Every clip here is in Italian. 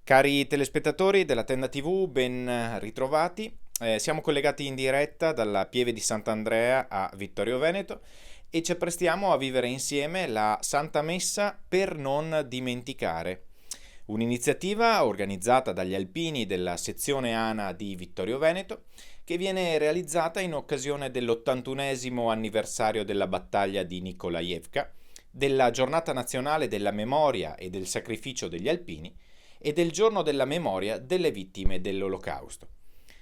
Cari telespettatori della Tenda TV, ben ritrovati. Siamo collegati in diretta dalla Pieve di Sant'Andrea a Vittorio Veneto e ci apprestiamo a vivere insieme la Santa Messa per non dimenticare. Un'iniziativa organizzata dagli alpini della sezione ANA di Vittorio Veneto che viene realizzata in occasione dell'81esimo anniversario della battaglia di Nikolajevka, della Giornata Nazionale della Memoria e del Sacrificio degli Alpini e del Giorno della Memoria delle Vittime dell'Olocausto.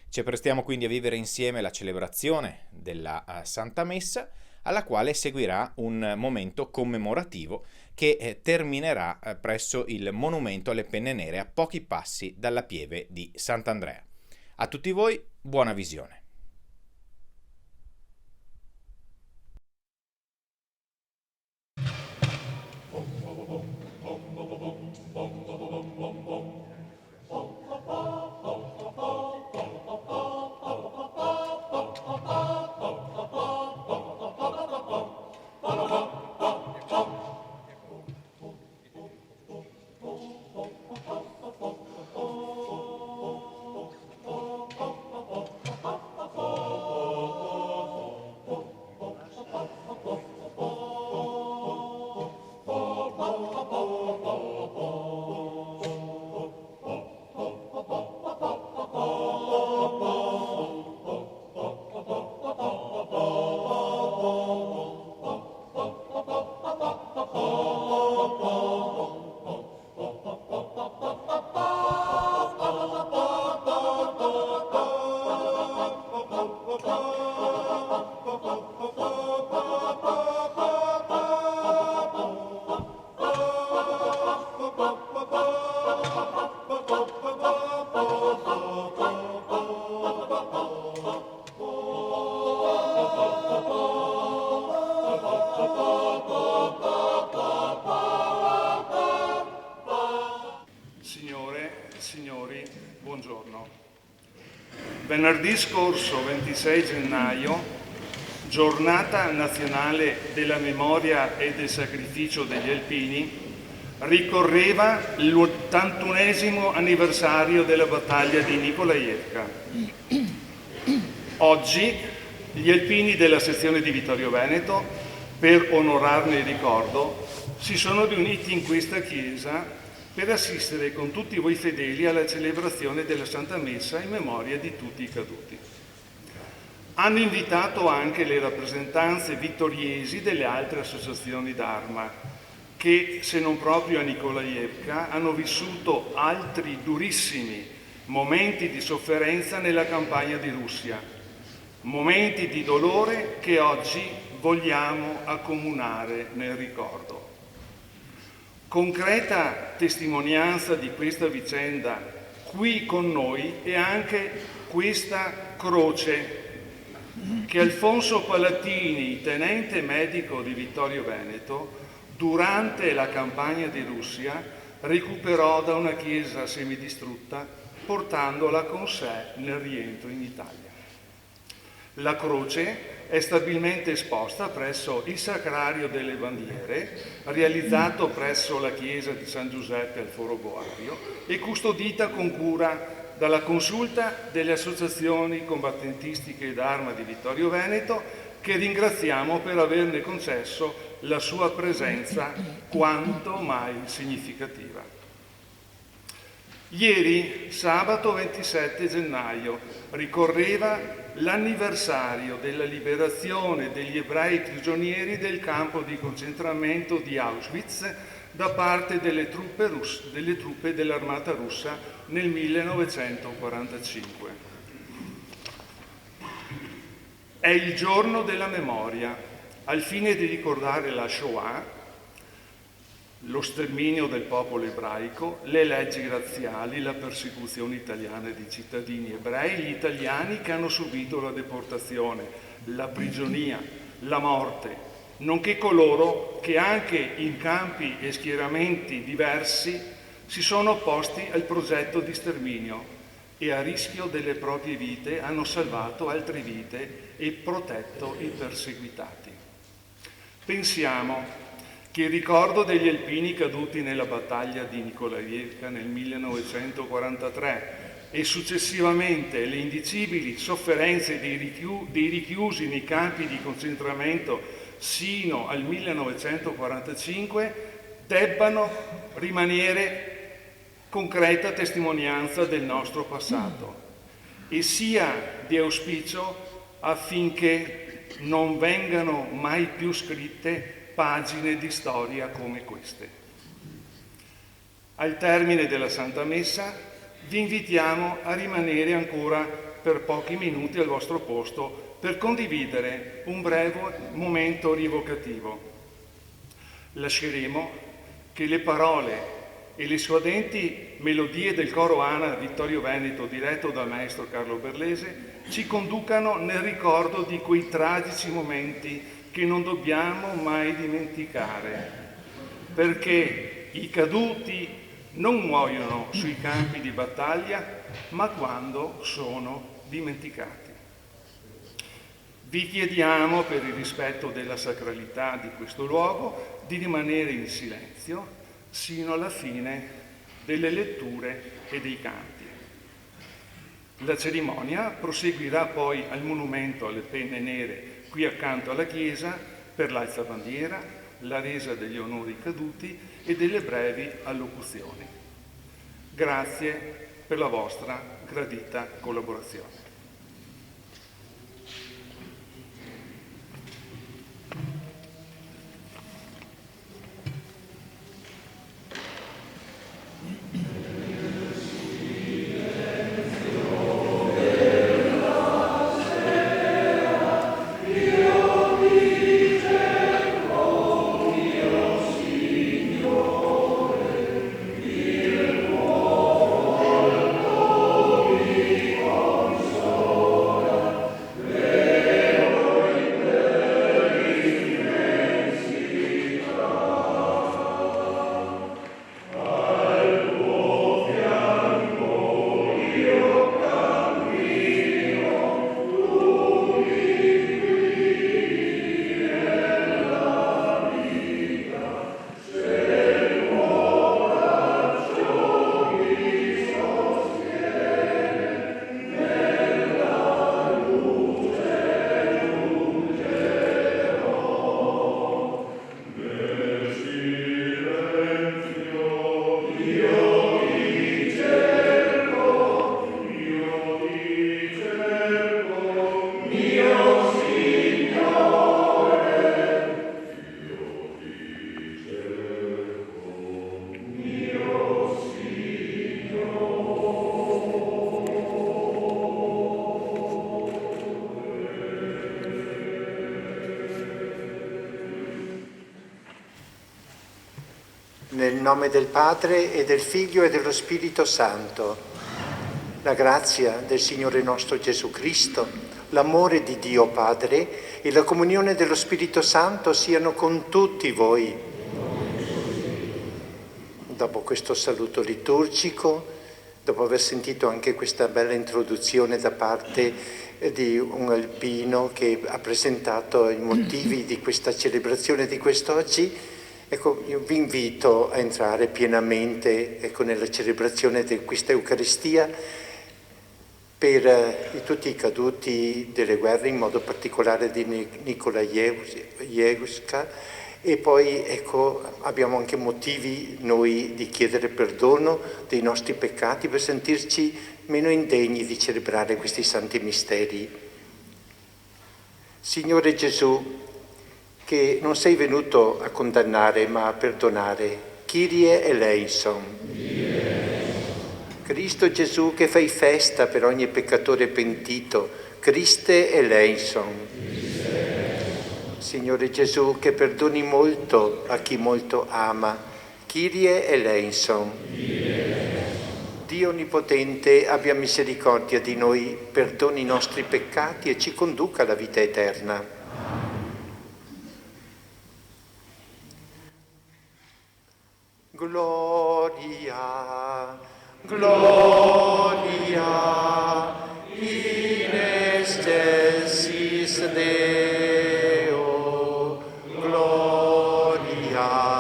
Ci apprestiamo quindi a vivere insieme la celebrazione della Santa Messa, alla quale seguirà un momento commemorativo che terminerà presso il Monumento alle Penne Nere a pochi passi dalla Pieve di Sant'Andrea. A tutti voi, buona visione. Signori, buongiorno. Venerdì scorso, 26 gennaio, Giornata Nazionale della Memoria e del Sacrificio degli Alpini, ricorreva l'81esimo anniversario della battaglia di Nikolajevka. Oggi gli alpini della sezione di Vittorio Veneto, per onorarne il ricordo, si sono riuniti in questa chiesa per assistere con tutti voi fedeli alla celebrazione della Santa Messa in memoria di tutti i caduti. Hanno invitato anche le rappresentanze vittoriesi delle altre associazioni d'Arma, che, se non proprio a Nikolajevka, hanno vissuto altri durissimi momenti di sofferenza nella campagna di Russia, momenti di dolore che oggi vogliamo accomunare nel ricordo. Concreta testimonianza di questa vicenda qui con noi è anche questa croce che Alfonso Palatini, tenente medico di Vittorio Veneto, durante la campagna di Russia recuperò da una chiesa semidistrutta portandola con sé nel rientro in Italia. La croce è stabilmente esposta presso il Sacrario delle Bandiere, realizzato presso la chiesa di San Giuseppe al Foro Boario e custodita con cura dalla consulta delle associazioni combattentistiche d'Arma di Vittorio Veneto, che ringraziamo per averne concesso la sua presenza quanto mai significativa. Ieri, sabato 27 gennaio, ricorreva l'anniversario della liberazione degli ebrei prigionieri del campo di concentramento di Auschwitz da parte delle truppe dell'armata russa nel 1945. È il giorno della memoria, al fine di ricordare la Shoah, lo sterminio del popolo ebraico, le leggi razziali, la persecuzione italiana di cittadini ebrei, gli italiani che hanno subito la deportazione, la prigionia, la morte, nonché coloro che anche in campi e schieramenti diversi si sono opposti al progetto di sterminio e a rischio delle proprie vite hanno salvato altre vite e protetto i perseguitati. Pensiamo che il ricordo degli alpini caduti nella battaglia di Nikolaevka nel 1943 e successivamente le indicibili sofferenze dei richiusi nei campi di concentramento sino al 1945 debbano rimanere concreta testimonianza del nostro passato e sia di auspicio affinché non vengano mai più scritte pagine di storia come queste. Al termine della Santa Messa vi invitiamo a rimanere ancora per pochi minuti al vostro posto per condividere un breve momento rievocativo. Lasceremo che le parole e le suadenti melodie del coro ANA Vittorio Veneto, diretto dal maestro Carlo Berlese, ci conducano nel ricordo di quei tragici momenti che non dobbiamo mai dimenticare, perché i caduti non muoiono sui campi di battaglia, ma quando sono dimenticati. Vi chiediamo, per il rispetto della sacralità di questo luogo, di rimanere in silenzio sino alla fine delle letture e dei canti. La cerimonia proseguirà poi al monumento alle penne nere qui accanto alla chiesa per l'alzabandiera, la resa degli onori caduti e delle brevi allocuzioni. Grazie per la vostra gradita collaborazione. Nel nome del Padre e del Figlio e dello Spirito Santo, la grazia del Signore nostro Gesù Cristo, l'amore di Dio Padre e la comunione dello Spirito Santo siano con tutti voi. Dopo questo saluto liturgico, dopo aver sentito anche questa bella introduzione da parte di un alpino che ha presentato i motivi di questa celebrazione di quest'oggi, ecco, io vi invito a entrare pienamente nella celebrazione di questa Eucaristia per tutti i caduti delle guerre, in modo particolare di Nikolaevka, e poi abbiamo anche motivi noi di chiedere perdono dei nostri peccati per sentirci meno indegni di celebrare questi santi misteri. Signore Gesù, che non sei venuto a condannare ma a perdonare, Kyrie eleison. Cristo Gesù, che fai festa per ogni peccatore pentito, Christe eleison. Signore Gesù, che perdoni molto a chi molto ama, Kyrie eleison. Dio Onnipotente, abbia misericordia di noi, perdoni i nostri peccati e ci conduca alla vita eterna. Gloria, gloria, in excelsis Deo, gloria.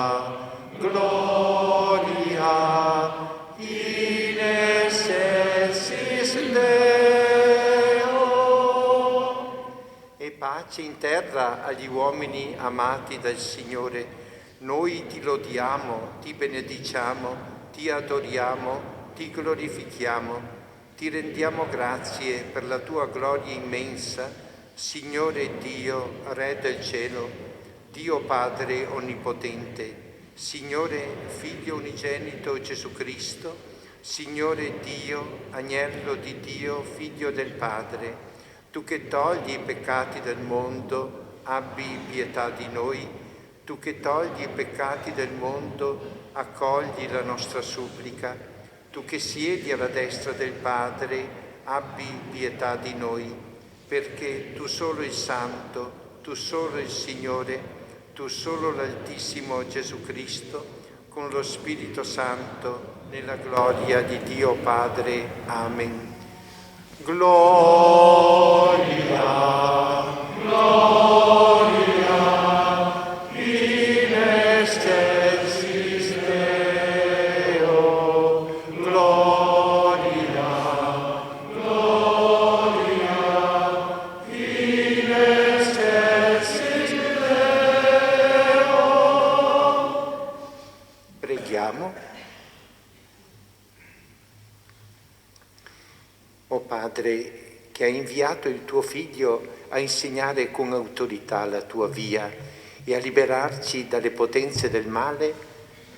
pace in terra agli uomini amati dal Signore. Noi ti lodiamo, ti benediciamo, ti adoriamo, ti glorifichiamo, ti rendiamo grazie per la tua gloria immensa, Signore Dio, Re del cielo, Dio Padre onnipotente, Signore Figlio unigenito Gesù Cristo, Signore Dio, Agnello di Dio, Figlio del Padre, tu che togli i peccati del mondo, abbi pietà di noi. Tu che togli i peccati del mondo, accogli la nostra supplica. Tu che siedi alla destra del Padre, abbi pietà di noi, perché tu solo il Santo, tu solo il Signore, tu solo l'Altissimo Gesù Cristo, con lo Spirito Santo, nella gloria di Dio Padre. Amen. Gloria, gloria. O Padre, che hai inviato il tuo Figlio a insegnare con autorità la tua via e a liberarci dalle potenze del male,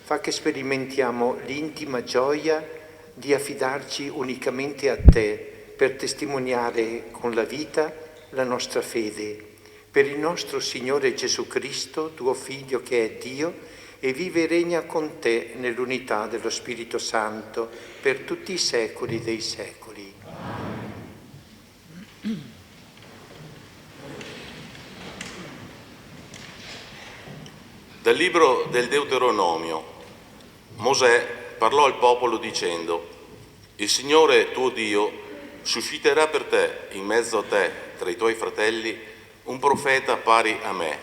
fa che sperimentiamo l'intima gioia di affidarci unicamente a te per testimoniare con la vita la nostra fede. Per il nostro Signore Gesù Cristo, tuo Figlio che è Dio, e vive e regna con te nell'unità dello Spirito Santo per tutti i secoli dei secoli. Dal libro del Deuteronomio. Mosè parlò al popolo dicendo: il Signore tuo Dio susciterà per te, in mezzo a te, tra i tuoi fratelli, un profeta pari a me.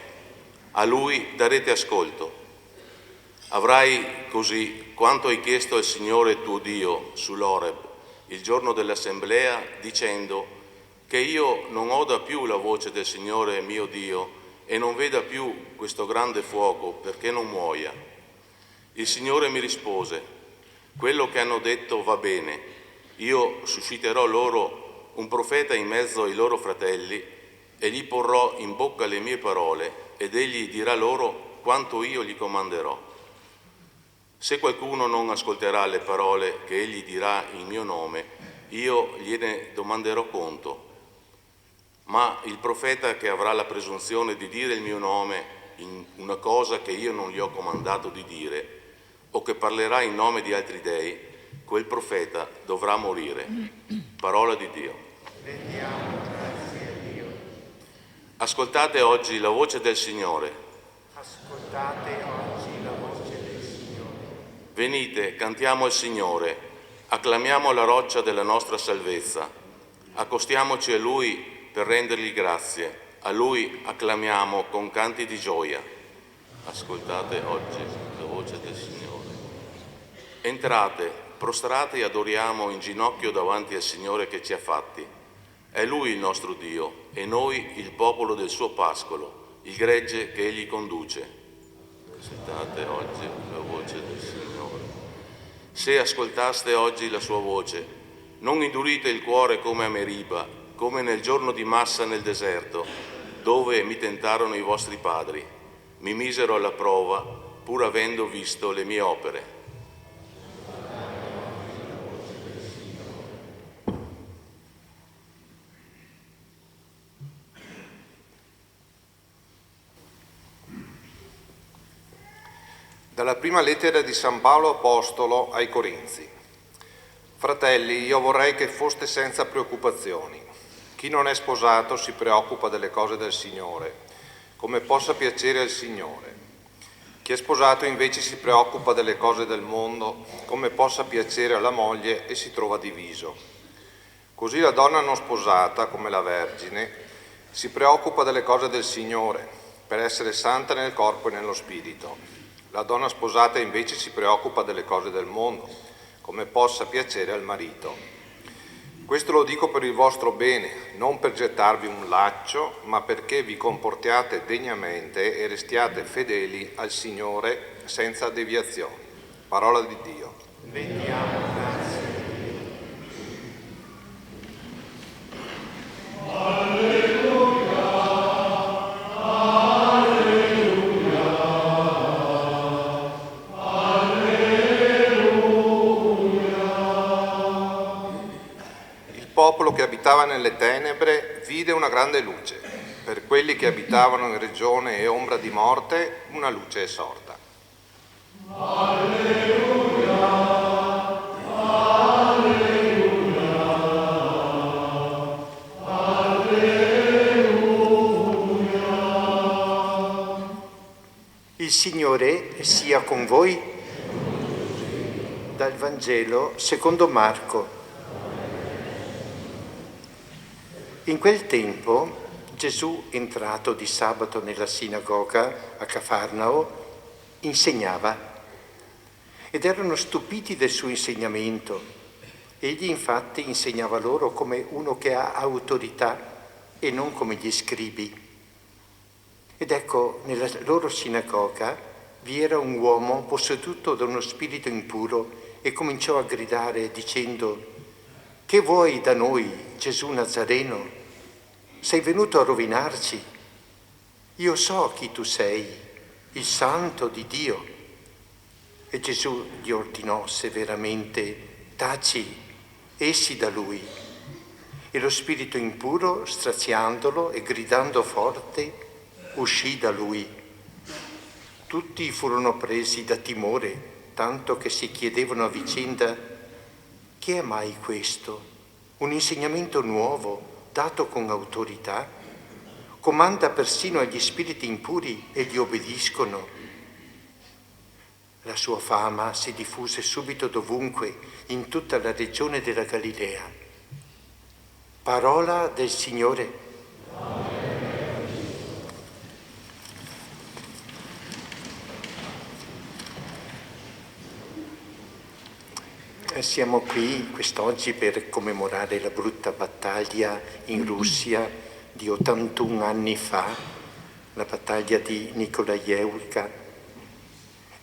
A lui darete ascolto. Avrai così quanto hai chiesto al Signore tuo Dio sull'Oreb, il giorno dell'assemblea, dicendo: che io non oda più la voce del Signore mio Dio e non veda più questo grande fuoco, perché non muoia. Il Signore mi rispose: quello che hanno detto va bene, io susciterò loro un profeta in mezzo ai loro fratelli e gli porrò in bocca le mie parole ed egli dirà loro quanto io gli comanderò. Se qualcuno non ascolterà le parole che egli dirà in mio nome, io gliene domanderò conto. Ma il profeta che avrà la presunzione di dire il mio nome in una cosa che io non gli ho comandato di dire, o che parlerà in nome di altri dei, quel profeta dovrà morire. Parola di Dio. Rendiamo grazie a Dio. Ascoltate oggi la voce del Signore. Ascoltate oggi la voce del Signore. Venite, cantiamo al Signore, acclamiamo la roccia della nostra salvezza, accostiamoci a Lui per rendergli grazie, a Lui acclamiamo con canti di gioia. Ascoltate oggi la voce del Signore. Entrate, prostrate e adoriamo in ginocchio davanti al Signore che ci ha fatti. È Lui il nostro Dio e noi il popolo del suo pascolo, il gregge che Egli conduce. Ascoltate oggi la voce del Signore. Se ascoltaste oggi la sua voce, non indurite il cuore come a Meriba, come nel giorno di Massa nel deserto, dove mi tentarono i vostri padri, mi misero alla prova, pur avendo visto le mie opere. Dalla prima lettera di San Paolo Apostolo ai Corinzi. Fratelli, io vorrei che foste senza preoccupazioni. Chi non è sposato si preoccupa delle cose del Signore, come possa piacere al Signore. Chi è sposato invece si preoccupa delle cose del mondo, come possa piacere alla moglie, e si trova diviso. Così la donna non sposata, come la Vergine, si preoccupa delle cose del Signore, per essere santa nel corpo e nello spirito. La donna sposata invece si preoccupa delle cose del mondo, come possa piacere al marito. Questo lo dico per il vostro bene, non per gettarvi un laccio, ma perché vi comportiate degnamente e restiate fedeli al Signore senza deviazioni. Parola di Dio. Rendiamo grazie. Il popolo che abitava nelle tenebre vide una grande luce. Per quelli che abitavano in regione e ombra di morte, una luce è sorta. Il Signore sia con voi. Dal Vangelo secondo Marco. In quel tempo Gesù, entrato di sabato nella sinagoga a Cafarnao, insegnava ed erano stupiti del suo insegnamento. Egli infatti insegnava loro come uno che ha autorità e non come gli scribi. Ed ecco, nella loro sinagoga vi era un uomo posseduto da uno spirito impuro e cominciò a gridare dicendo: «Che vuoi da noi, Gesù Nazareno? Sei venuto a rovinarci? Io so chi tu sei, il Santo di Dio». E Gesù gli ordinò severamente: «Taci, esci da lui». E lo spirito impuro, straziandolo e gridando forte, uscì da lui. Tutti furono presi da timore, tanto che si chiedevano a vicenda: «Che è mai questo? Un insegnamento nuovo, dato con autorità? Comanda persino agli spiriti impuri e gli obbediscono». La sua fama si diffuse subito dovunque, in tutta la regione della Galilea. Parola del Signore. Siamo qui quest'oggi per commemorare la brutta battaglia in Russia di 81 anni fa, la battaglia di Nikolaevka.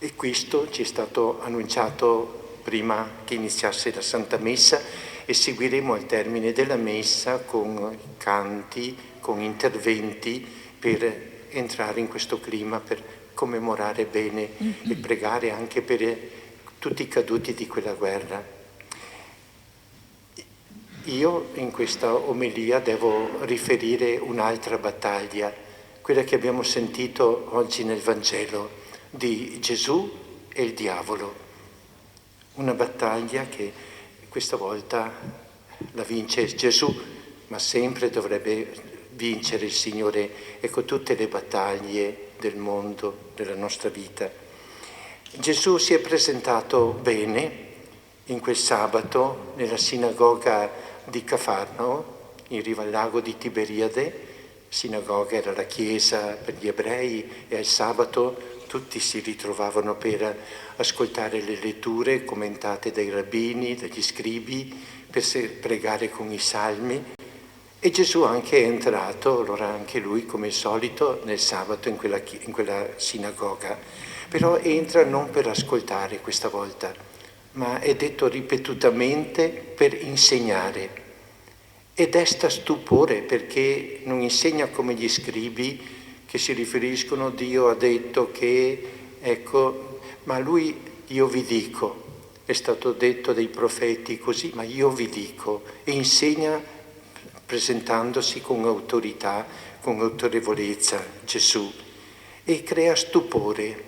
E questo ci è stato annunciato prima che iniziasse la Santa Messa e seguiremo al termine della Messa con canti, con interventi per entrare in questo clima, per commemorare bene e pregare anche per tutti i caduti di quella guerra. Io in questa omelia devo riferire un'altra battaglia, quella che abbiamo sentito oggi nel Vangelo, di Gesù e il diavolo. Una battaglia che questa volta la vince Gesù, ma sempre dovrebbe vincere il Signore, ecco, tutte le battaglie del mondo, della nostra vita. Gesù si è presentato bene in quel sabato nella sinagoga di Cafarnao, in riva al lago di Tiberiade. Sinagoga era la chiesa per gli ebrei e al sabato tutti si ritrovavano per ascoltare le letture commentate dai rabbini, dagli scribi, per pregare con i salmi. E Gesù anche è entrato, allora anche lui come al solito, nel sabato in quella sinagoga. Però entra non per ascoltare questa volta, ma è detto ripetutamente per insegnare. E desta stupore perché non insegna come gli scribi che si riferiscono: Dio ha detto che, ecco, ma lui: io vi dico, è stato detto dai profeti così, ma io vi dico, e insegna presentandosi con autorità, con autorevolezza Gesù, e crea stupore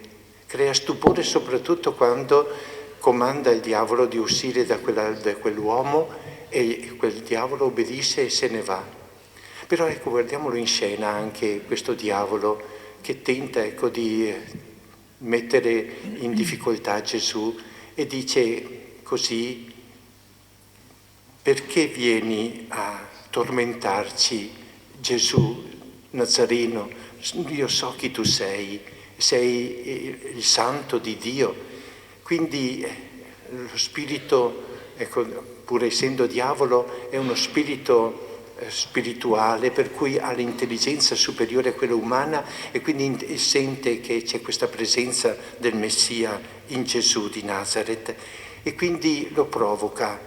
soprattutto quando comanda il diavolo di uscire da quell'uomo e quel diavolo obbedisce e se ne va. Però ecco, guardiamolo in scena anche questo diavolo che tenta, ecco, di mettere in difficoltà Gesù e dice così: perché vieni a tormentarci, Gesù Nazareno? Io so chi tu sei il Santo di Dio. Quindi lo spirito ecco, pur essendo diavolo, è uno spirito spirituale, per cui ha l'intelligenza superiore a quella umana e quindi sente che c'è questa presenza del Messia in Gesù di Nazareth e quindi lo provoca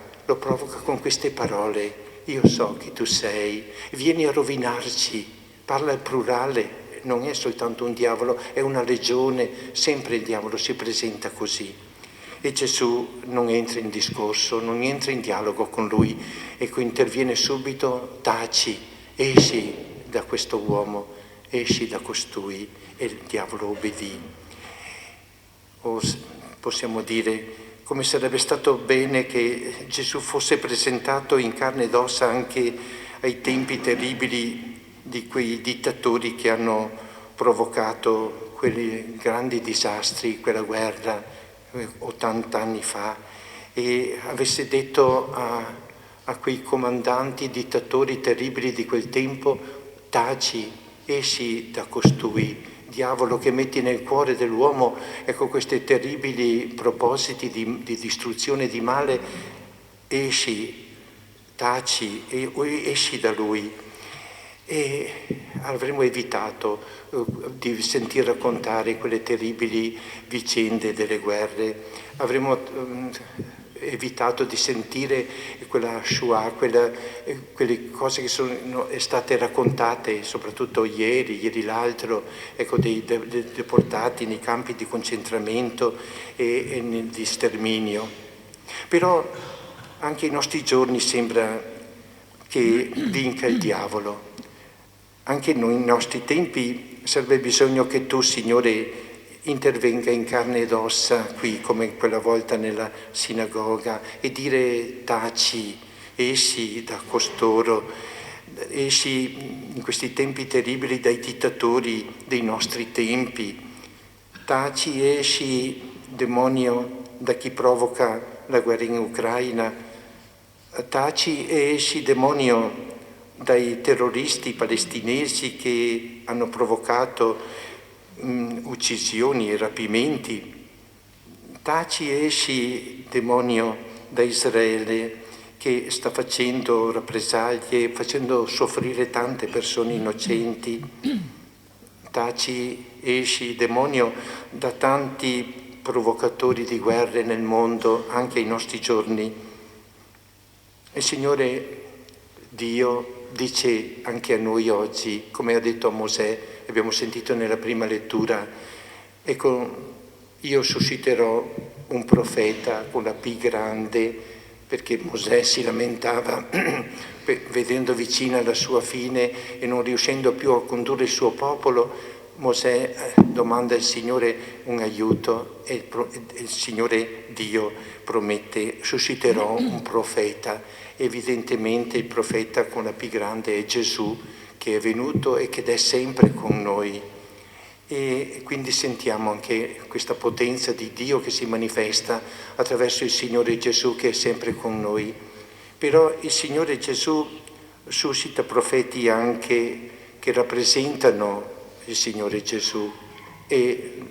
con queste parole: io so chi tu sei, vieni a rovinarci. Parla al plurale, non è soltanto un diavolo, è una legione, sempre il diavolo si presenta così. E Gesù non entra in discorso, non entra in dialogo con lui, ecco, interviene subito: taci, esci da questo uomo, esci da costui, e il diavolo obbedì. O possiamo dire, come sarebbe stato bene che Gesù fosse presentato in carne ed ossa anche ai tempi terribili di quei dittatori che hanno provocato quei grandi disastri, quella guerra 80 anni fa, e avesse detto a quei comandanti, dittatori terribili di quel tempo: taci, esci da costui. Diavolo che metti nel cuore dell'uomo, ecco, questi terribili propositi di distruzione, di male, esci, taci, esci da lui. E avremmo evitato di sentir raccontare quelle terribili vicende delle guerre, avremmo evitato di sentire quella Shoah, quelle cose che sono state raccontate soprattutto ieri l'altro, ecco, dei deportati nei campi di concentramento e di sterminio. Però anche ai nostri giorni sembra che vinca il diavolo. Anche noi, nei nostri tempi, serve bisogno che tu, Signore, intervenga in carne ed ossa qui, come quella volta nella sinagoga, e dire: taci, esci da costoro, esci in questi tempi terribili dai dittatori dei nostri tempi, taci, esci, demonio, da chi provoca la guerra in Ucraina, taci e esci, demonio, dai terroristi palestinesi che hanno provocato uccisioni e rapimenti. Taci e esci, demonio, da Israele che sta facendo rappresaglie, facendo soffrire tante persone innocenti. Taci, esci, demonio, da tanti provocatori di guerre nel mondo, anche ai nostri giorni. E Signore Dio dice anche a noi oggi, come ha detto a Mosè, abbiamo sentito nella prima lettura: ecco, io susciterò un profeta con la P grande, perché Mosè si lamentava vedendo vicina la sua fine e non riuscendo più a condurre il suo popolo. Mosè domanda al Signore un aiuto e il Signore Dio promette: susciterò un profeta. Evidentemente il profeta con la P grande è Gesù, che è venuto e che è sempre con noi. E quindi sentiamo anche questa potenza di Dio che si manifesta attraverso il Signore Gesù, che è sempre con noi. Però il Signore Gesù suscita profeti anche che rappresentano il Signore Gesù, e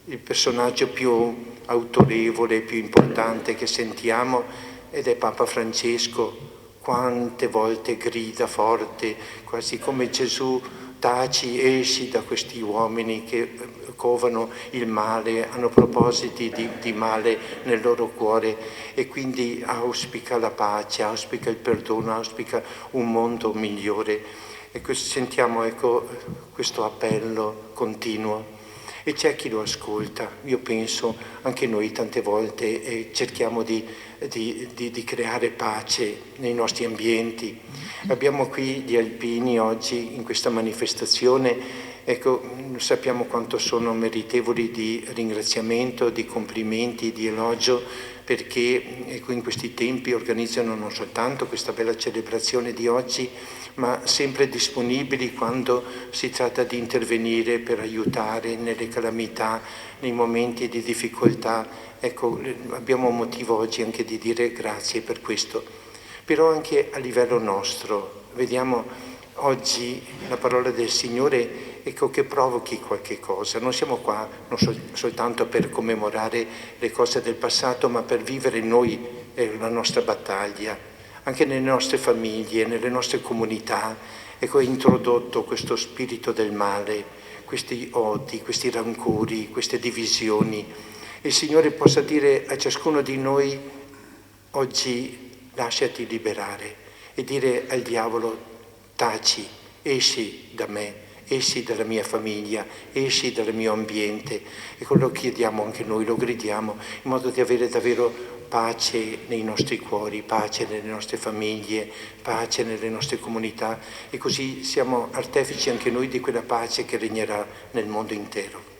il personaggio più autorevole, più importante che sentiamo ed è Papa Francesco. Quante volte grida forte, quasi come Gesù: taci, esci da questi uomini che covano il male, hanno propositi di male nel loro cuore, e quindi auspica la pace, auspica il perdono, auspica un mondo migliore. E sentiamo, ecco, questo appello continuo. E c'è chi lo ascolta. Io penso anche noi tante volte cerchiamo di creare pace nei nostri ambienti. Abbiamo qui gli alpini oggi in questa manifestazione, ecco, sappiamo quanto sono meritevoli di ringraziamento, di complimenti, di elogio, perché ecco, in questi tempi organizzano non soltanto questa bella celebrazione di oggi, ma sempre disponibili quando si tratta di intervenire per aiutare nelle calamità, nei momenti di difficoltà. Ecco, abbiamo motivo oggi anche di dire grazie per questo. Però anche a livello nostro, vediamo oggi la parola del Signore ecco, che provochi qualche cosa. Non siamo qua soltanto per commemorare le cose del passato, ma per vivere noi la nostra battaglia, anche nelle nostre famiglie, nelle nostre comunità. Ecco, è introdotto questo spirito del male, questi odi, questi rancori, queste divisioni. Il Signore possa dire a ciascuno di noi: oggi lasciati liberare, e dire al diavolo: taci, esci da me, esci dalla mia famiglia, esci dal mio ambiente. E quello chiediamo anche noi, lo gridiamo, in modo di avere davvero pace nei nostri cuori, pace nelle nostre famiglie, pace nelle nostre comunità, e così siamo artefici anche noi di quella pace che regnerà nel mondo intero.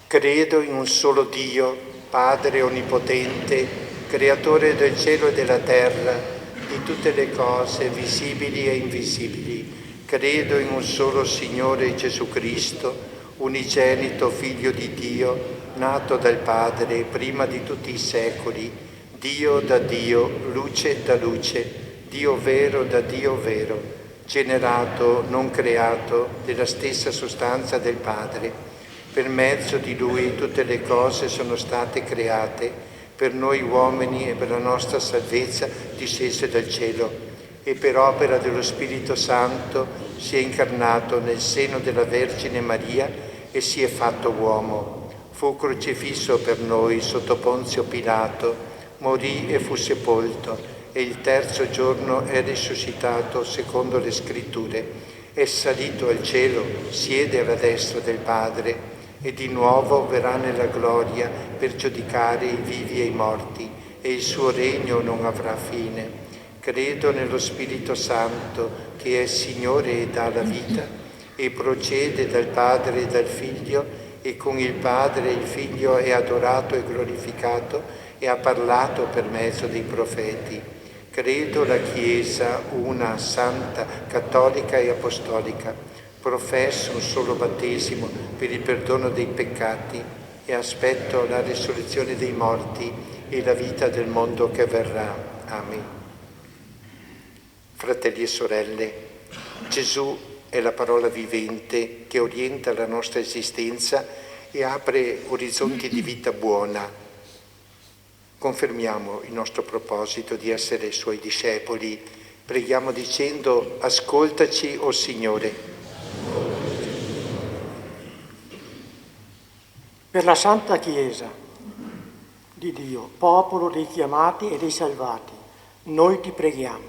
Credo in un solo Dio, Padre Onnipotente, Creatore del cielo e della terra, di tutte le cose visibili e invisibili. Credo in un solo Signore Gesù Cristo, unigenito Figlio di Dio, nato dal Padre prima di tutti i secoli, Dio da Dio, luce da luce, Dio vero da Dio vero, generato, non creato, della stessa sostanza del Padre. Per mezzo di Lui tutte le cose sono state create, per noi uomini e per la nostra salvezza discese dal cielo, e per opera dello Spirito Santo si è incarnato nel seno della Vergine Maria e si è fatto uomo. Fu crocifisso per noi sotto Ponzio Pilato, morì e fu sepolto, e il terzo giorno è risuscitato secondo le Scritture. È salito al cielo, siede alla destra del Padre, e di nuovo verrà nella gloria per giudicare i vivi e i morti, e il suo regno non avrà fine. Credo nello Spirito Santo, che è Signore e dà la vita, e procede dal Padre e dal Figlio, e con il Padre e il Figlio è adorato e glorificato, e ha parlato per mezzo dei profeti. Credo la Chiesa, una, santa, cattolica e apostolica. Professo un solo battesimo per il perdono dei peccati e aspetto la risurrezione dei morti e la vita del mondo che verrà. Amen. Fratelli e sorelle, Gesù è la parola vivente che orienta la nostra esistenza e apre orizzonti di vita buona. Confermiamo il nostro proposito di essere Suoi discepoli. Preghiamo dicendo: ascoltaci, o Signore. Per la Santa Chiesa di Dio, popolo dei chiamati e dei salvati, noi ti preghiamo.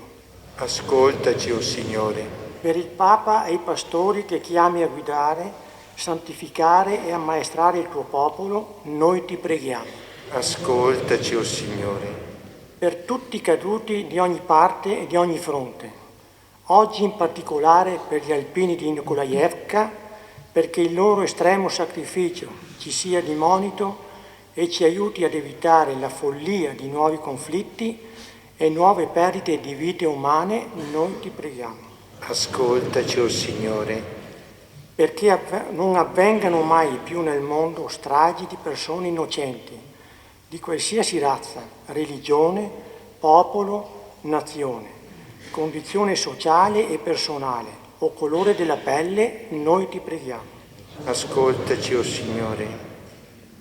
Ascoltaci, o Signore. Per il Papa e i pastori che chiami a guidare, santificare e ammaestrare il tuo popolo, noi ti preghiamo. Ascoltaci, o Signore. Per tutti i caduti di ogni parte e di ogni fronte, oggi in particolare per gli alpini di Nikolaevka, perché il loro estremo sacrificio ci sia di monito e ci aiuti ad evitare la follia di nuovi conflitti e nuove perdite di vite umane, noi ti preghiamo. Ascoltaci, o Signore. Perché non avvengano mai più nel mondo stragi di persone innocenti, di qualsiasi razza, religione, popolo, nazione, condizione sociale e personale o colore della pelle, noi ti preghiamo. Ascoltaci, o Signore.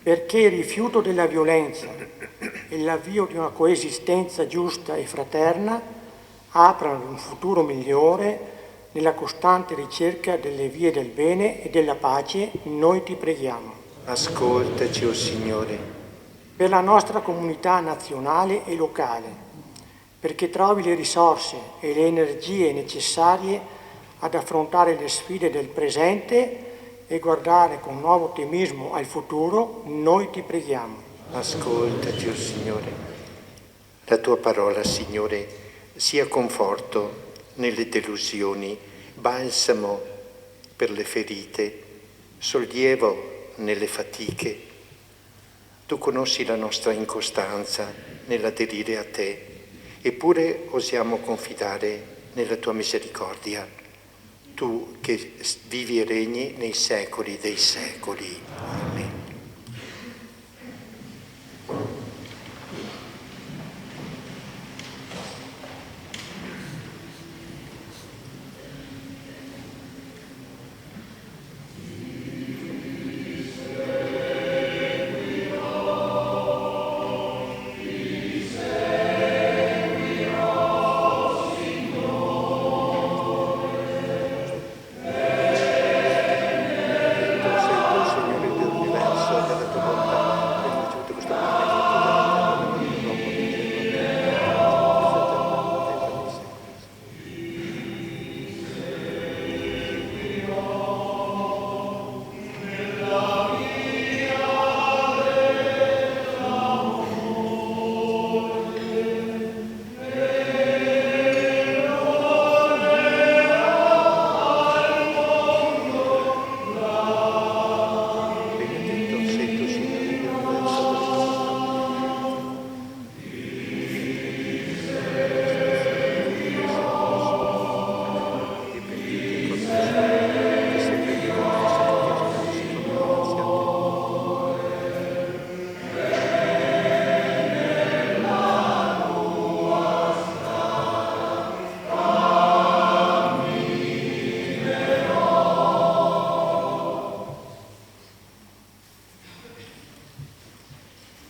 Perché il rifiuto della violenza e l'avvio di una coesistenza giusta e fraterna aprano un futuro migliore nella costante ricerca delle vie del bene e della pace, noi ti preghiamo. Ascoltaci, o Signore. Per la nostra comunità nazionale e locale, perché trovi le risorse e le energie necessarie ad affrontare le sfide del presente e guardare con nuovo ottimismo al futuro, noi ti preghiamo. Ascoltaci, o Signore. La tua parola, Signore, sia conforto nelle delusioni, balsamo per le ferite, sollievo nelle fatiche. Tu conosci la nostra incostanza nell'aderire a te, eppure osiamo confidare nella tua misericordia. tu che vivi e regni nei secoli dei secoli. Amen.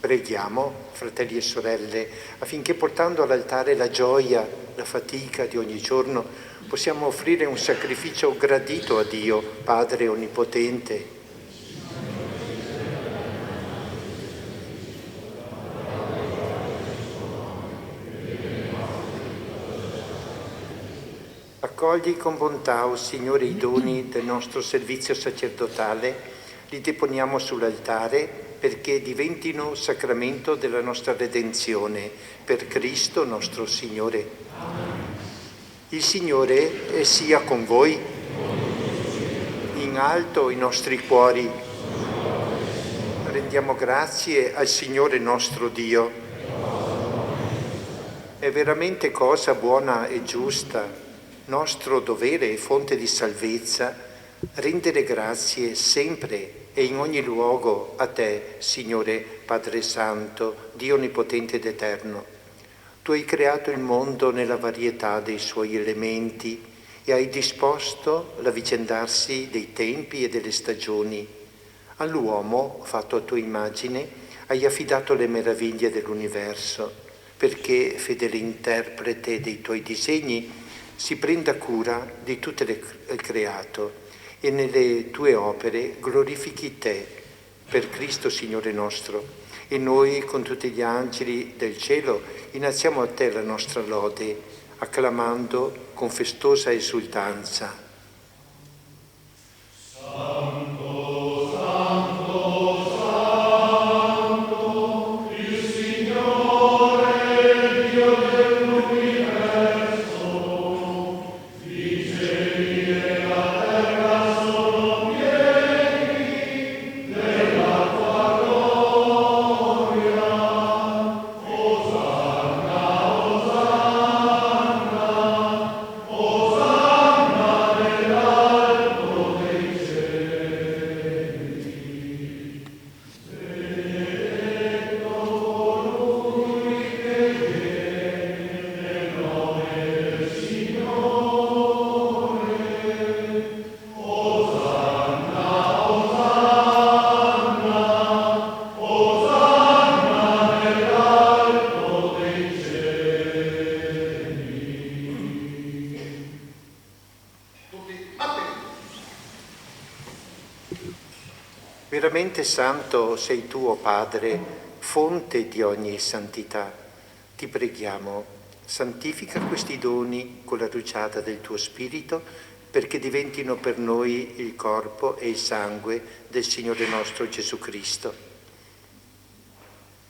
Preghiamo, fratelli e sorelle, affinché portando all'altare la gioia, la fatica di ogni giorno, possiamo offrire un sacrificio gradito a Dio, Padre Onnipotente. Accogli con bontà, o Signore, i doni del nostro servizio sacerdotale, li deponiamo sull'altare perché diventino sacramento della nostra redenzione, per Cristo nostro Signore. Il Signore sia con voi, in alto i nostri cuori. Rendiamo grazie al Signore nostro Dio. È veramente cosa buona e giusta, nostro dovere e fonte di salvezza, rendere grazie sempre e in ogni luogo a te, Signore Padre Santo, Dio Onnipotente ed Eterno. Tu hai creato il mondo nella varietà dei suoi elementi e hai disposto l'avvicendarsi dei tempi e delle stagioni. All'uomo, fatto a tua immagine, hai affidato le meraviglie dell'universo, perché, fedele interprete dei tuoi disegni, si prenda cura di tutto il creato e nelle tue opere glorifichi te, per Cristo Signore nostro. E noi, con tutti gli angeli del cielo, innalziamo a te la nostra lode, acclamando con festosa esultanza. Veramente santo sei tu, o Padre, fonte di ogni santità. Ti preghiamo, santifica questi doni con la rugiada del tuo Spirito, perché diventino per noi il corpo e il sangue del Signore nostro Gesù Cristo.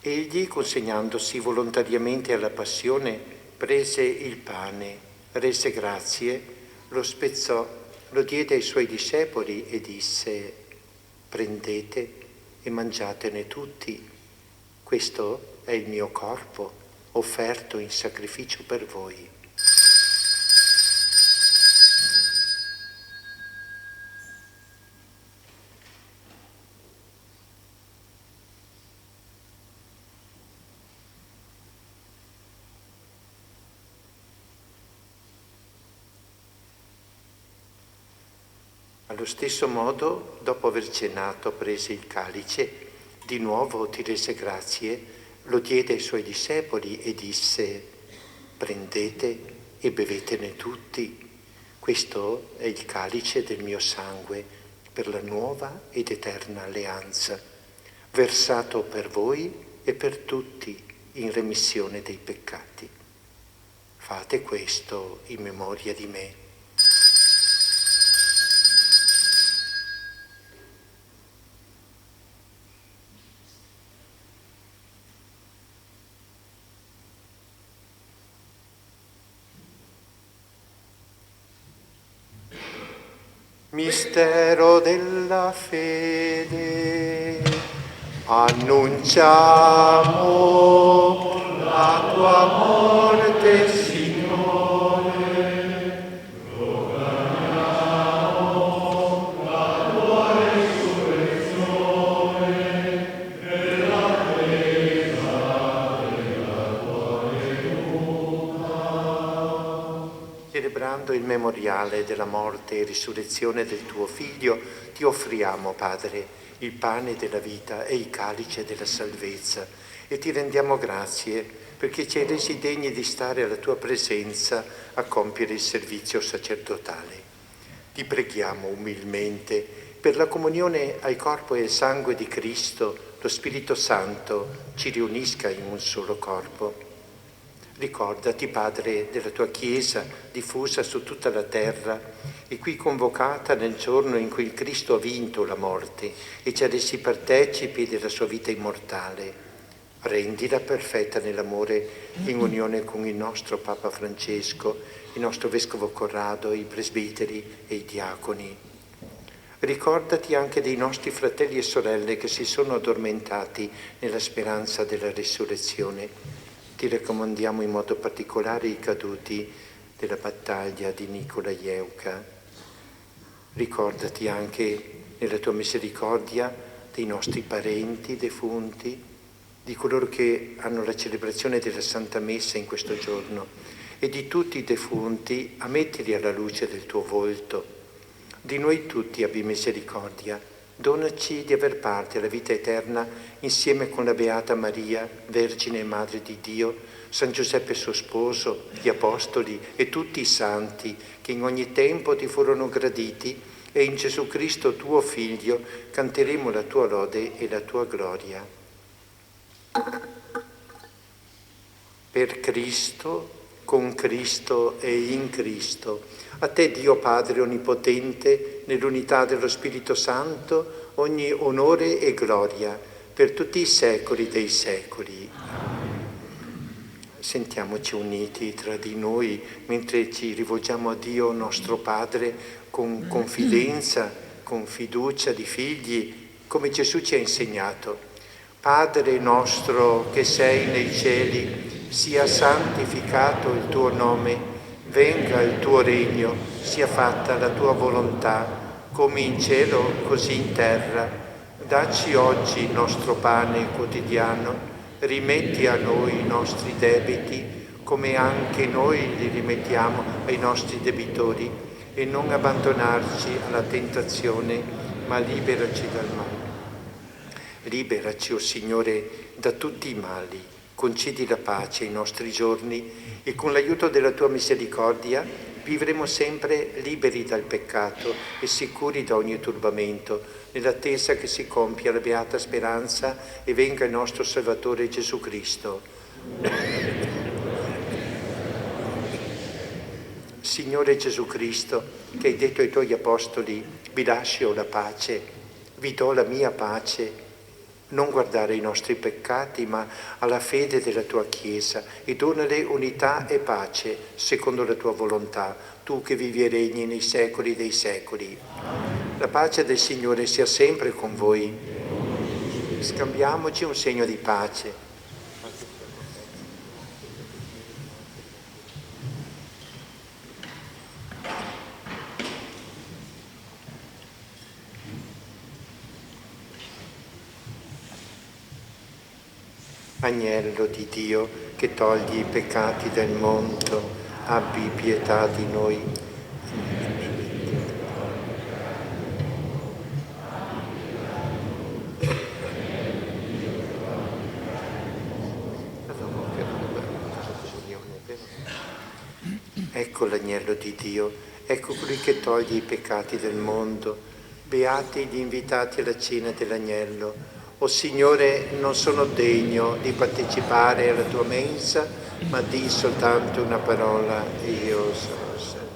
Egli, consegnandosi volontariamente alla passione, prese il pane, rese grazie, lo spezzò, lo diede ai suoi discepoli e disse: prendete e mangiatene tutti, questo è il mio corpo, offerto in sacrificio per voi. Allo stesso modo, dopo aver cenato, prese il calice, di nuovo ti rese grazie, lo diede ai suoi discepoli e disse: prendete e bevetene tutti. Questo è il calice del mio sangue per la nuova ed eterna alleanza, versato per voi e per tutti in remissione dei peccati. Fate questo in memoria di me. Mistero della fede, annunciamo la tua morte, Signore, proclamiamo la tua risurrezione e l'attesa della tua venuta. Celebrando il memoriale della morte e risurrezione del tuo Figlio, ti offriamo, Padre, il pane della vita e il calice della salvezza, e ti rendiamo grazie perché ci hai resi degni di stare alla tua presenza a compiere il servizio sacerdotale. Ti preghiamo umilmente per la comunione al corpo e al sangue di Cristo, lo Spirito Santo ci riunisca in un solo corpo. Ricordati, Padre, della tua Chiesa diffusa su tutta la terra e qui convocata nel giorno in cui il Cristo ha vinto la morte e ci ha resi partecipi della sua vita immortale. Rendila perfetta nell'amore in unione con il nostro Papa Francesco, il nostro Vescovo Corrado, i presbiteri e i diaconi. Ricordati anche dei nostri fratelli e sorelle che si sono addormentati nella speranza della risurrezione. Ti raccomandiamo in modo particolare i caduti della battaglia di Nikolajevka. Ricordati anche nella tua misericordia dei nostri parenti defunti, di coloro che hanno la celebrazione della Santa Messa in questo giorno, e di tutti i defunti, ammettili alla luce del tuo volto. Di noi tutti abbi misericordia. Donaci di aver parte alla vita eterna insieme con la Beata Maria, Vergine e Madre di Dio, San Giuseppe suo sposo, gli Apostoli e tutti i santi che in ogni tempo ti furono graditi, e in Gesù Cristo tuo Figlio canteremo la tua lode e la tua gloria. Per Cristo, con Cristo e in Cristo, a te Dio Padre Onnipotente, nell'unità dello Spirito Santo, ogni onore e gloria per tutti i secoli dei secoli. Sentiamoci uniti tra di noi mentre ci rivolgiamo a Dio nostro Padre con confidenza, con fiducia di figli, come Gesù ci ha insegnato. Padre nostro che sei nei cieli, sia santificato il tuo nome, venga il tuo regno, sia fatta la tua volontà, come in cielo così in terra. Dacci oggi il nostro pane quotidiano, rimetti a noi i nostri debiti, come anche noi li rimettiamo ai nostri debitori, e non abbandonarci alla tentazione, ma liberaci dal male. Liberaci, o Signore, da tutti i mali, concedi la pace ai nostri giorni e con l'aiuto della tua misericordia vivremo sempre liberi dal peccato e sicuri da ogni turbamento, nell'attesa che si compia la beata speranza e venga il nostro Salvatore Gesù Cristo. Signore Gesù Cristo, che hai detto ai tuoi apostoli: vi lascio la pace, vi do la mia pace, non guardare ai nostri peccati, ma alla fede della tua Chiesa, e donale unità e pace secondo la tua volontà, tu che vivi e regni nei secoli dei secoli. La pace del Signore sia sempre con voi. Scambiamoci un segno di pace. Agnello di Dio, che togli i peccati del mondo, abbi pietà di noi. Ecco l'agnello di Dio, ecco colui che toglie i peccati del mondo. Beati gli invitati alla cena dell'agnello. O Signore, non sono degno di partecipare alla tua mensa, ma di soltanto una parola e io sarò salvo.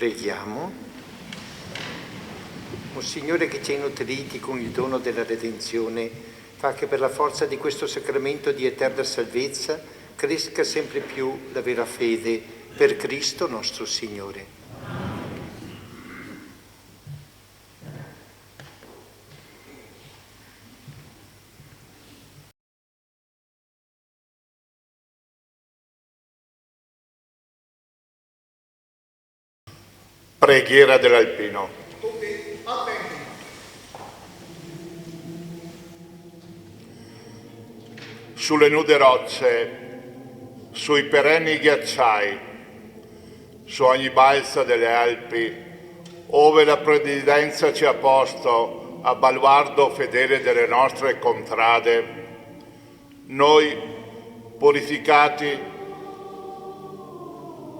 Preghiamo. O Signore, che ci hai nutriti con il dono della redenzione, fa che per la forza di questo sacramento di eterna salvezza cresca sempre più la vera fede per Cristo nostro Signore. Preghiera dell'Alpino. Sulle nude rocce, sui perenni ghiacciai, su ogni balsa delle Alpi, ove la provvidenza ci ha posto a baluardo fedele delle nostre contrade, noi, purificati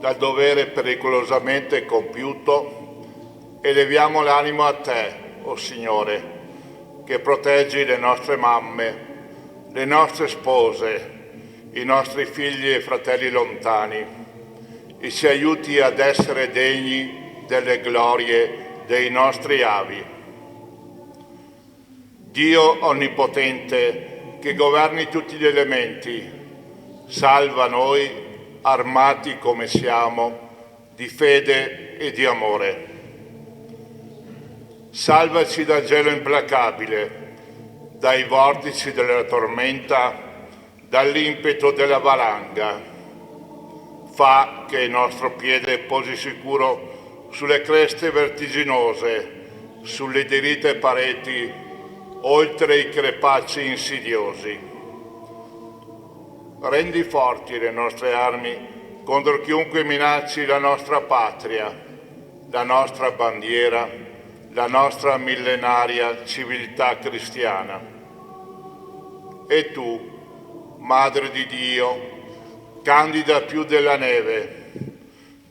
dal dovere pericolosamente compiuto, eleviamo l'animo a Te, o Signore, che proteggi le nostre mamme, le nostre spose, i nostri figli e fratelli lontani, e ci aiuti ad essere degni delle glorie dei nostri avi. Dio Onnipotente, che governi tutti gli elementi, salva noi, armati come siamo, di fede e di amore. Salvaci dal gelo implacabile, dai vortici della tormenta, dall'impeto della valanga. Fa che il nostro piede posi sicuro sulle creste vertiginose, sulle dirite pareti, oltre i crepacci insidiosi. Rendi forti le nostre armi contro chiunque minacci la nostra patria, la nostra bandiera, la nostra millenaria civiltà cristiana. E tu, Madre di Dio, candida più della neve,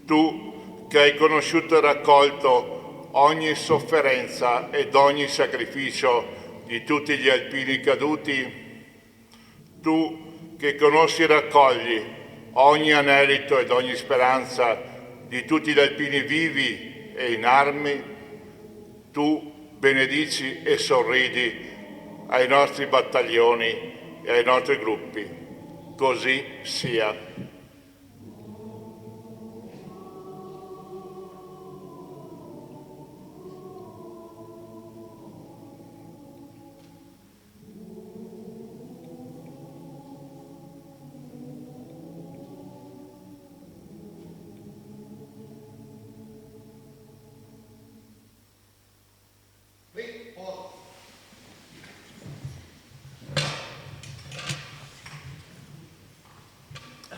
tu che hai conosciuto e raccolto ogni sofferenza ed ogni sacrificio di tutti gli alpini caduti, tu che conosci e raccogli ogni anelito ed ogni speranza di tutti gli alpini vivi e in armi, tu benedici e sorridi ai nostri battaglioni e ai nostri gruppi. Così sia.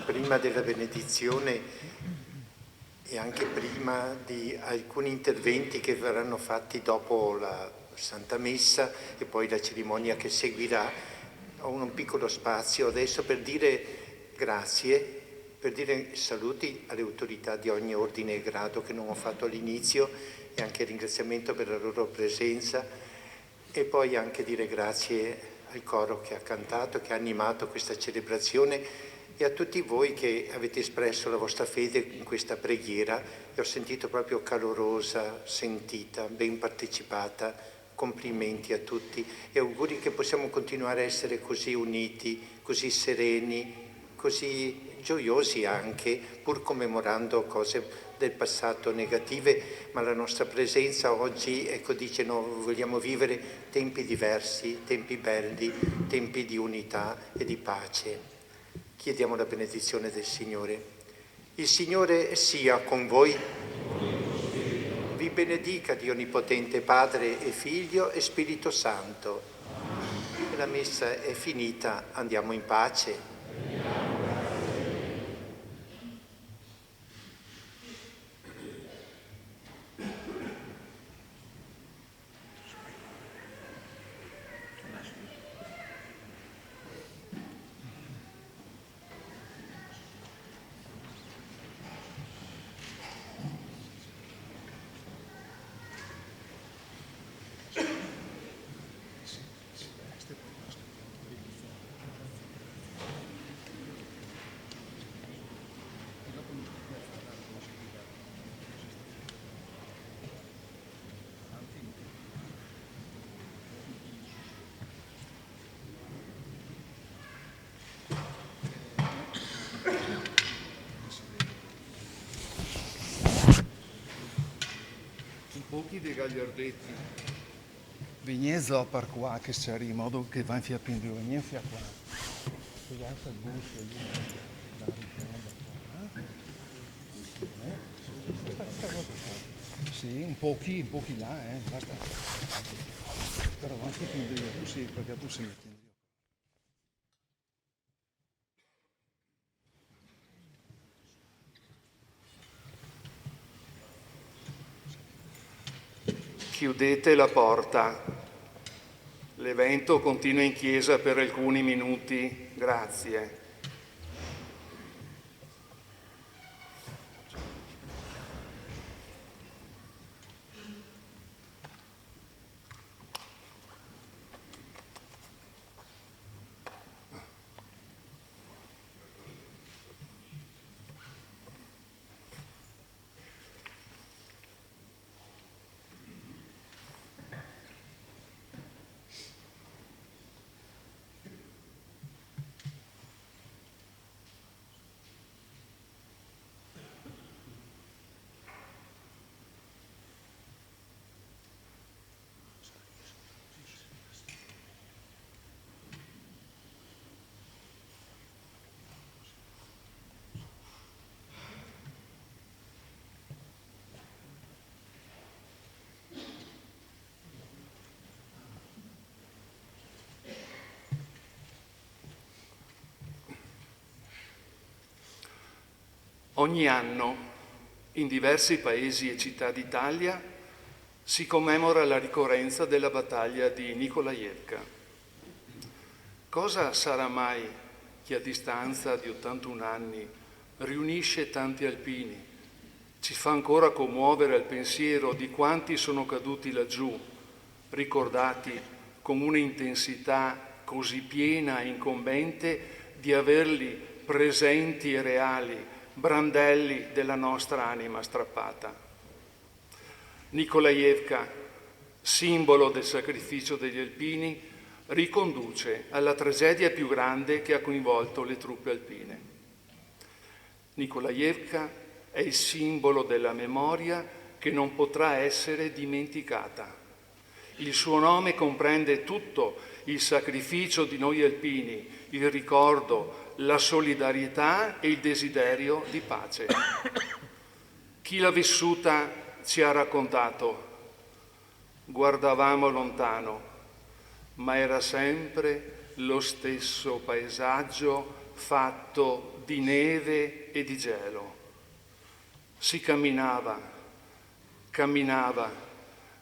Prima della benedizione e anche prima di alcuni interventi che verranno fatti dopo la Santa Messa e poi la cerimonia che seguirà, ho un piccolo spazio adesso per dire grazie, per dire saluti alle autorità di ogni ordine e grado che non ho fatto all'inizio e anche ringraziamento per la loro presenza, e poi anche dire grazie al coro che ha cantato, che ha animato questa celebrazione, e a tutti voi che avete espresso la vostra fede in questa preghiera. E ho sentito proprio calorosa, sentita, ben partecipata. Complimenti a tutti e auguri che possiamo continuare a essere così uniti, così sereni, così gioiosi anche, pur commemorando cose del passato negative, ma la nostra presenza oggi, ecco, dice no, vogliamo vivere tempi diversi, tempi belli, tempi di unità e di pace. Chiediamo la benedizione del Signore. Il Signore sia con voi. Vi benedica Dio Onnipotente, Padre e Figlio e Spirito Santo. E la messa è finita, andiamo in pace. anche dei gagliardetti. Vignezo per qua che c'è in modo che va in fia più venire fia qua. Scusate il busto lì. Sì, un pochi là, basta. Però va anche più così, perché tu sei metti in Chiudete la porta. L'evento continua in chiesa per alcuni minuti. Grazie. Ogni anno, in diversi paesi e città d'Italia, si commemora la ricorrenza della battaglia di Nikolajevka. Cosa sarà mai che a distanza di 81 anni riunisce tanti alpini, ci fa ancora commuovere al pensiero di quanti sono caduti laggiù, ricordati con una intensità così piena e incombente di averli presenti e reali, brandelli della nostra anima strappata. Nikolajevka, simbolo del sacrificio degli alpini, riconduce alla tragedia più grande che ha coinvolto le truppe alpine. Nikolajevka è il simbolo della memoria che non potrà essere dimenticata. Il suo nome comprende tutto il sacrificio di noi alpini, il ricordo, la solidarietà e il desiderio di pace. Chi l'ha vissuta ci ha raccontato: guardavamo lontano, ma era sempre lo stesso paesaggio fatto di neve e di gelo. Si camminava,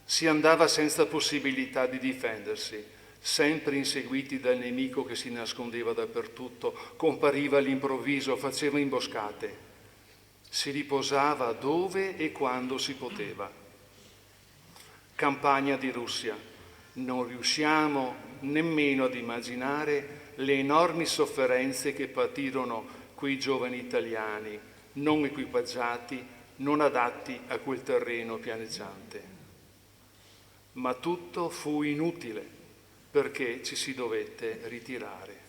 si andava senza possibilità di difendersi, sempre inseguiti dal nemico che si nascondeva dappertutto, compariva all'improvviso, faceva imboscate. Si riposava dove e quando si poteva. Campagna di Russia. Non riusciamo nemmeno ad immaginare le enormi sofferenze che patirono quei giovani italiani, non equipaggiati, non adatti a quel terreno pianeggiante. Ma tutto fu inutile, perché ci si dovette ritirare.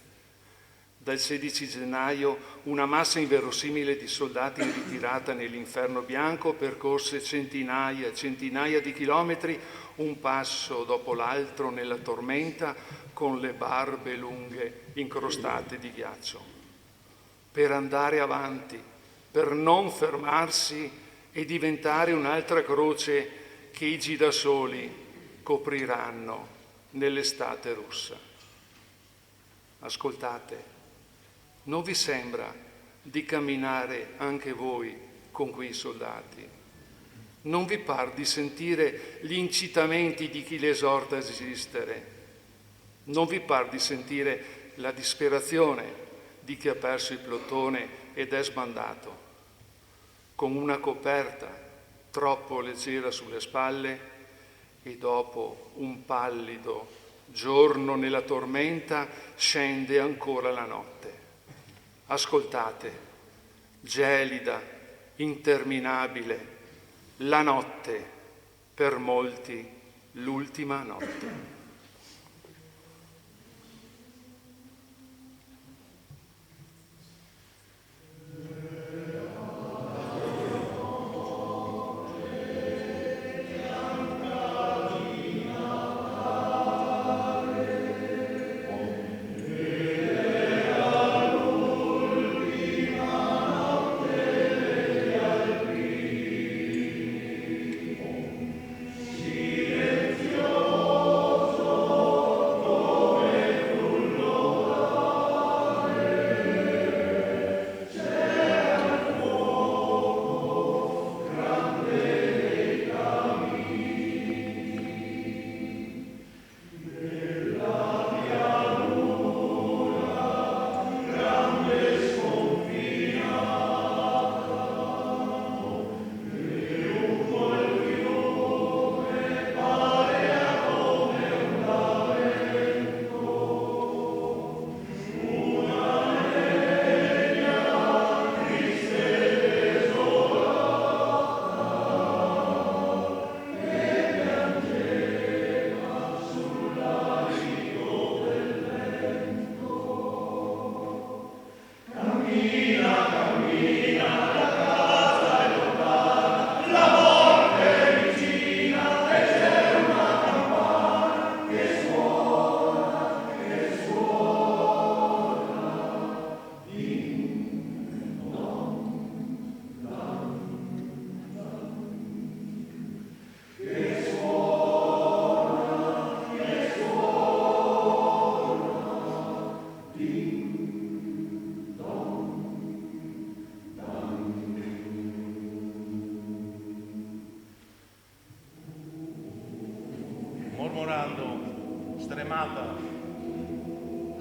Dal 16 gennaio una massa inverosimile di soldati in ritirata nell'inferno bianco percorse centinaia e centinaia di chilometri, un passo dopo l'altro nella tormenta, con le barbe lunghe incrostate di ghiaccio. Per andare avanti, per non fermarsi e diventare un'altra croce che i girasoli copriranno nell'estate russa. Ascoltate, non vi sembra di camminare anche voi con quei soldati? Non vi par di sentire gli incitamenti di chi li esorta a resistere? Non vi par di sentire la disperazione di chi ha perso il plotone ed è sbandato, con una coperta troppo leggera sulle spalle e dopo un pallido giorno nella tormenta scende ancora la notte? Ascoltate, gelida, interminabile, la notte, per molti l'ultima notte.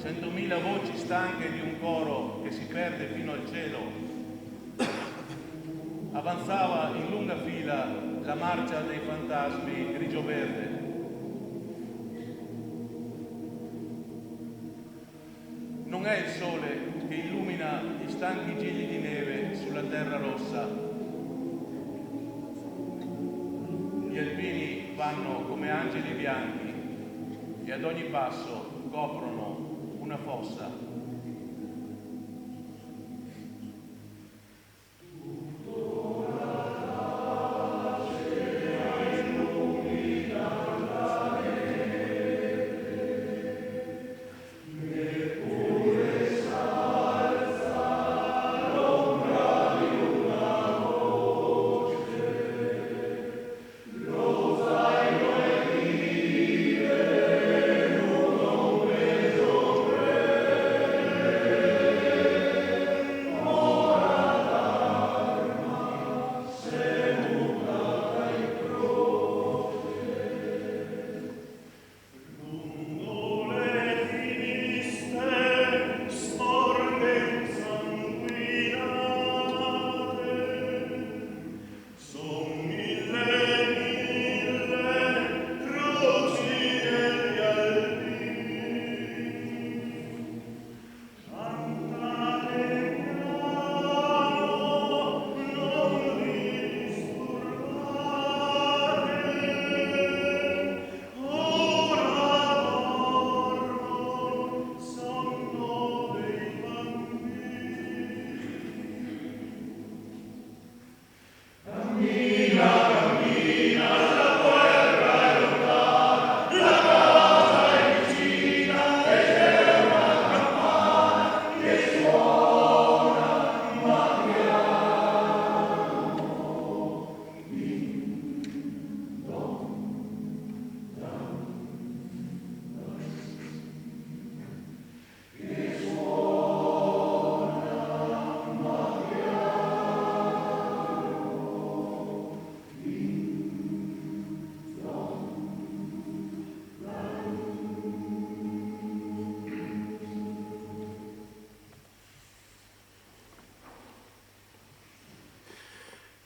100.000 voci stanche di un coro che si perde fino al cielo. Avanzava in lunga fila la marcia dei fantasmi grigio-verde. Non è il sole che illumina gli stanchi gigli di neve sulla terra rossa. Gli alpini vanno come angeli bianchi e ad ogni passo coprono una fossa.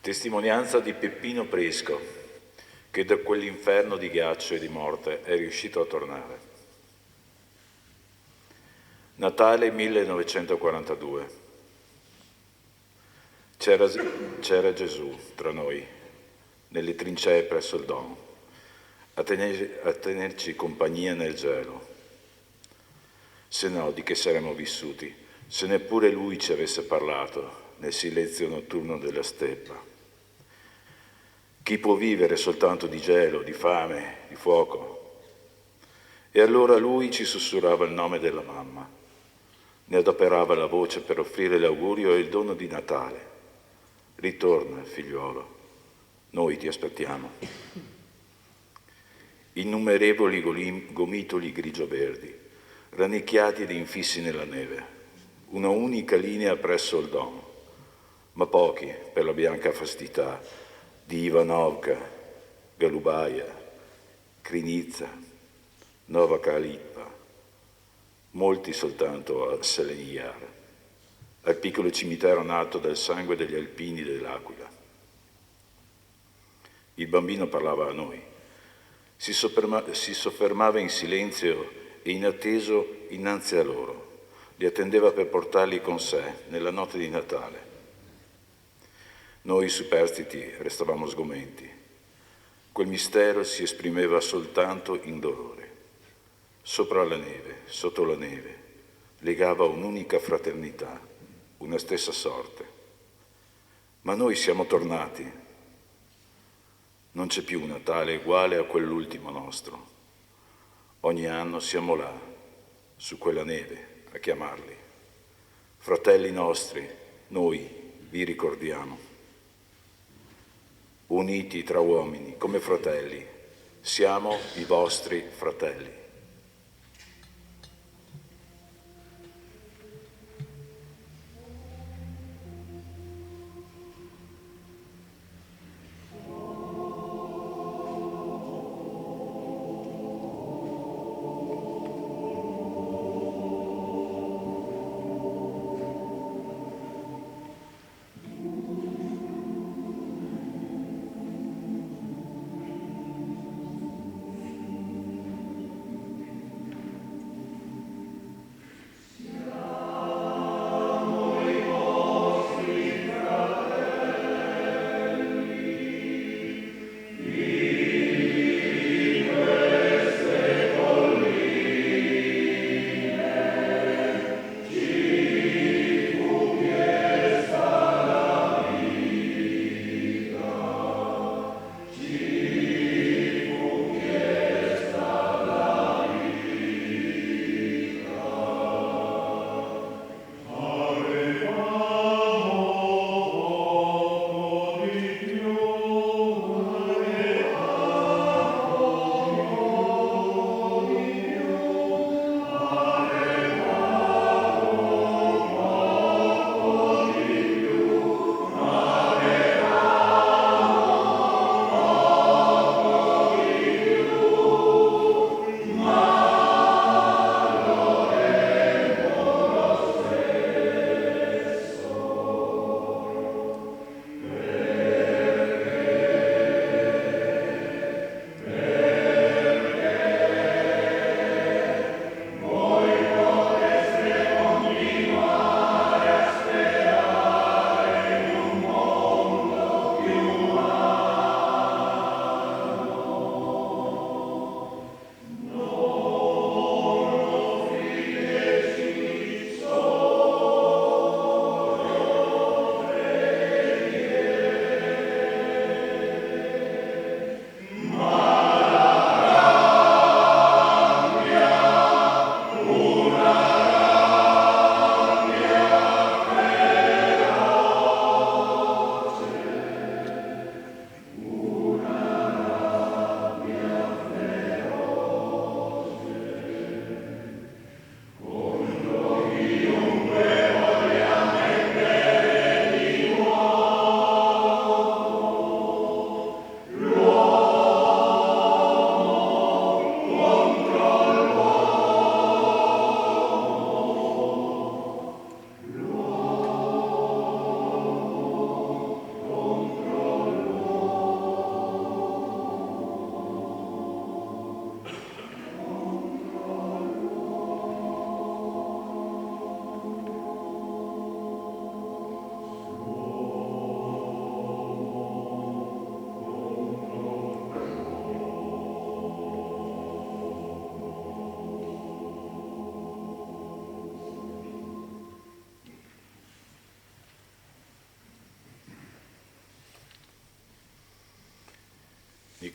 Testimonianza di Peppino Presco, che da quell'inferno di ghiaccio e di morte è riuscito a tornare. Natale 1942. C'era Gesù tra noi, nelle trincee presso il Don, a tenerci compagnia nel gelo. Se no, di che saremmo vissuti, se neppure Lui ci avesse parlato nel silenzio notturno della steppa. Chi può vivere soltanto di gelo, di fame, di fuoco? E allora Lui ci sussurrava il nome della mamma, ne adoperava la voce per offrire l'augurio e il dono di Natale. Ritorna, figliuolo, noi ti aspettiamo. Innumerevoli gomitoli grigio-verdi, rannicchiati ed infissi nella neve, una unica linea presso il Don, ma pochi per la bianca vastità di Ivanovka, Galubaia, Krinitsa, Nova Kalitva, molti soltanto a Seleniar, al piccolo cimitero nato dal sangue degli alpini dell'Aquila. Il bambino parlava a noi, si soffermava in silenzio e inatteso innanzi a loro, li attendeva per portarli con sé nella notte di Natale. Noi superstiti restavamo sgomenti. Quel mistero si esprimeva soltanto in dolore. Sopra la neve, sotto la neve, legava un'unica fraternità, una stessa sorte. Ma noi siamo tornati. Non c'è più un Natale uguale a quell'ultimo nostro. Ogni anno siamo là, su quella neve, a chiamarli. Fratelli nostri, noi vi ricordiamo. Uniti tra uomini, come fratelli, siamo i vostri fratelli.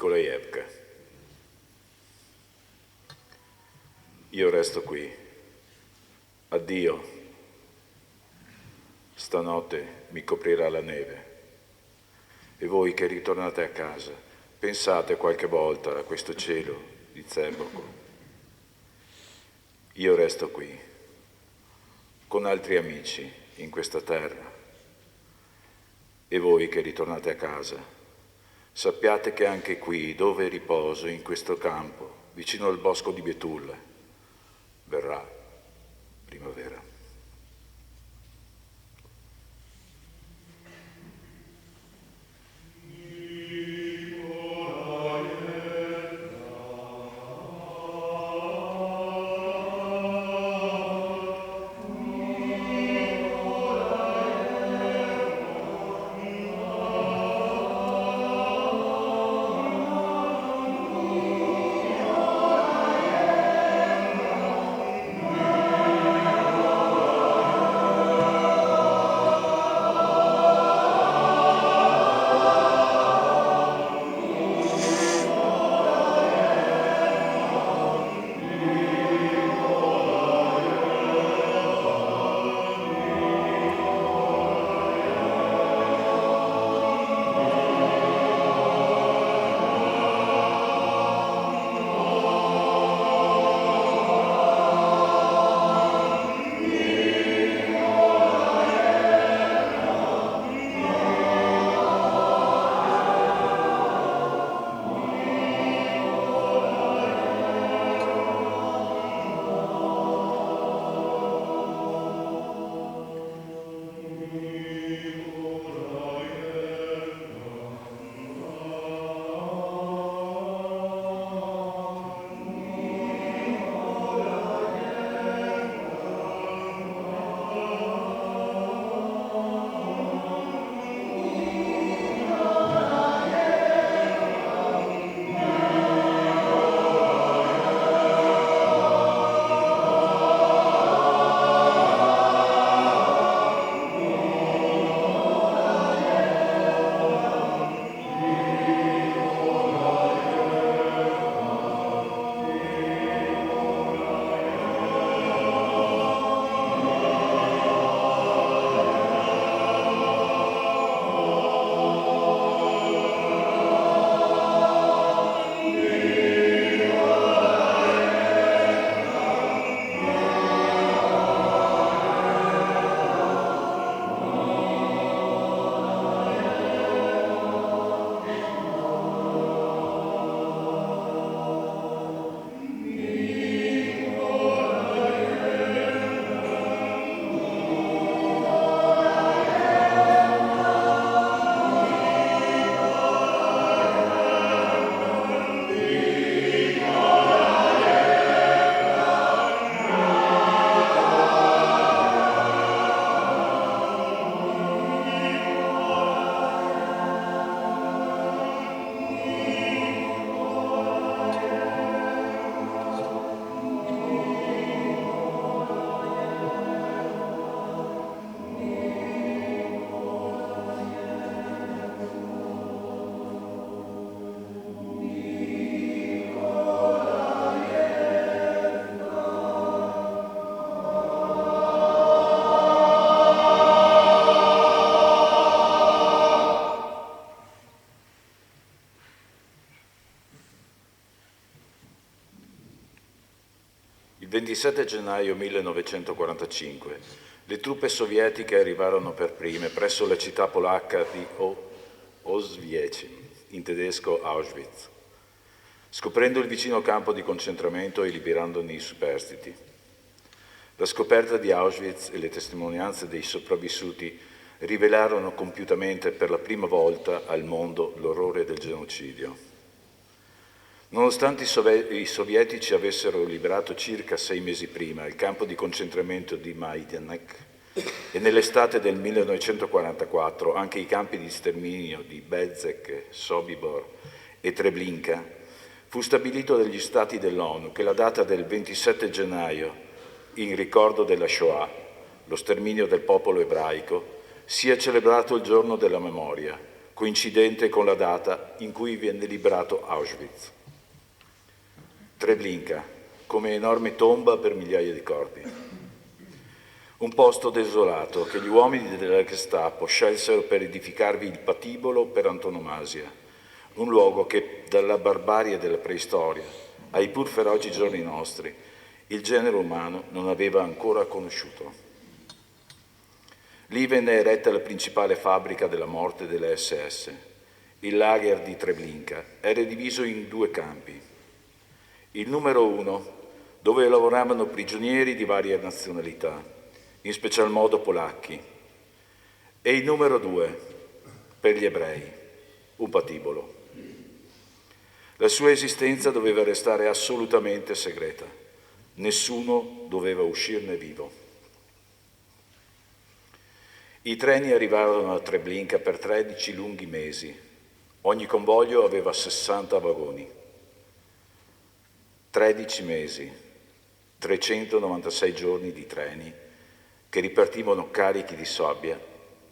Nikolajevka. Io resto qui. Addio. Stanotte mi coprirà la neve. E voi che ritornate a casa, pensate qualche volta a questo cielo di Zemboko. Io resto qui, con altri amici in questa terra. E voi che ritornate a casa, sappiate che anche qui, dove riposo, in questo campo, vicino al bosco di Betulle, verrà primavera. Il 27 gennaio 1945 le truppe sovietiche arrivarono per prime presso la città polacca di Oswiecim, in tedesco Auschwitz, scoprendo il vicino campo di concentramento e liberandone i superstiti. La scoperta di Auschwitz e le testimonianze dei sopravvissuti rivelarono compiutamente per la prima volta al mondo l'orrore del genocidio. Nonostante i sovietici avessero liberato circa 6 mesi prima il campo di concentramento di Majdanek e nell'estate del 1944 anche i campi di sterminio di Belzec, Sobibor e Treblinka, fu stabilito dagli Stati dell'ONU che la data del 27 gennaio, in ricordo della Shoah, lo sterminio del popolo ebraico, sia celebrato il giorno della memoria, coincidente con la data in cui venne liberato Auschwitz. Treblinka, come enorme tomba per migliaia di corpi. Un posto desolato che gli uomini della Gestapo scelsero per edificarvi il patibolo per antonomasia, un luogo che dalla barbarie della preistoria ai pur feroci giorni nostri il genere umano non aveva ancora conosciuto. Lì venne eretta la principale fabbrica della morte delle SS. Il lager di Treblinka era diviso in 2 campi. Il numero 1, dove lavoravano prigionieri di varie nazionalità, in special modo polacchi, e il numero 2, per gli ebrei, un patibolo. La sua esistenza doveva restare assolutamente segreta. Nessuno doveva uscirne vivo. I treni arrivarono a Treblinka per 13 lunghi mesi. Ogni convoglio aveva 60 vagoni. 13 mesi, 396 giorni di treni che ripartivano carichi di sabbia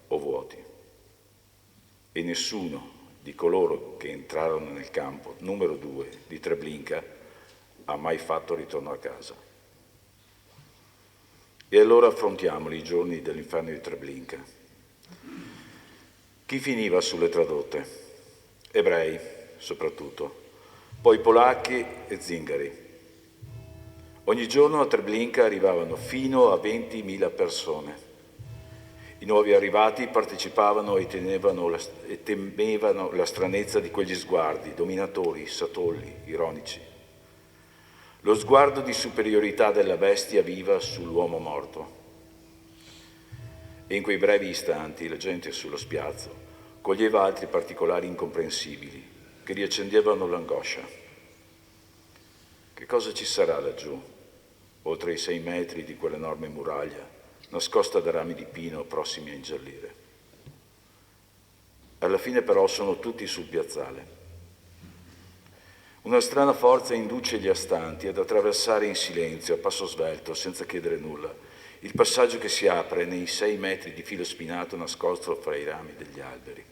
o vuoti. E nessuno di coloro che entrarono nel campo numero 2 di Treblinka ha mai fatto ritorno a casa. E allora affrontiamoli i giorni dell'inferno di Treblinka. Chi finiva sulle tradotte? Ebrei, soprattutto, poi polacchi e zingari. Ogni giorno a Treblinka arrivavano fino a 20.000 persone. I nuovi arrivati partecipavano e temevano la stranezza di quegli sguardi, dominatori, satolli, ironici. Lo sguardo di superiorità della bestia viva sull'uomo morto. E in quei brevi istanti la gente sullo spiazzo coglieva altri particolari incomprensibili che riaccendevano l'angoscia. Che cosa ci sarà laggiù, oltre i 6 metri di quell'enorme muraglia, nascosta da rami di pino prossimi a ingiallire? Alla fine però sono tutti sul piazzale. Una strana forza induce gli astanti ad attraversare in silenzio, a passo svelto, senza chiedere nulla, il passaggio che si apre nei 6 metri di filo spinato nascosto fra i rami degli alberi.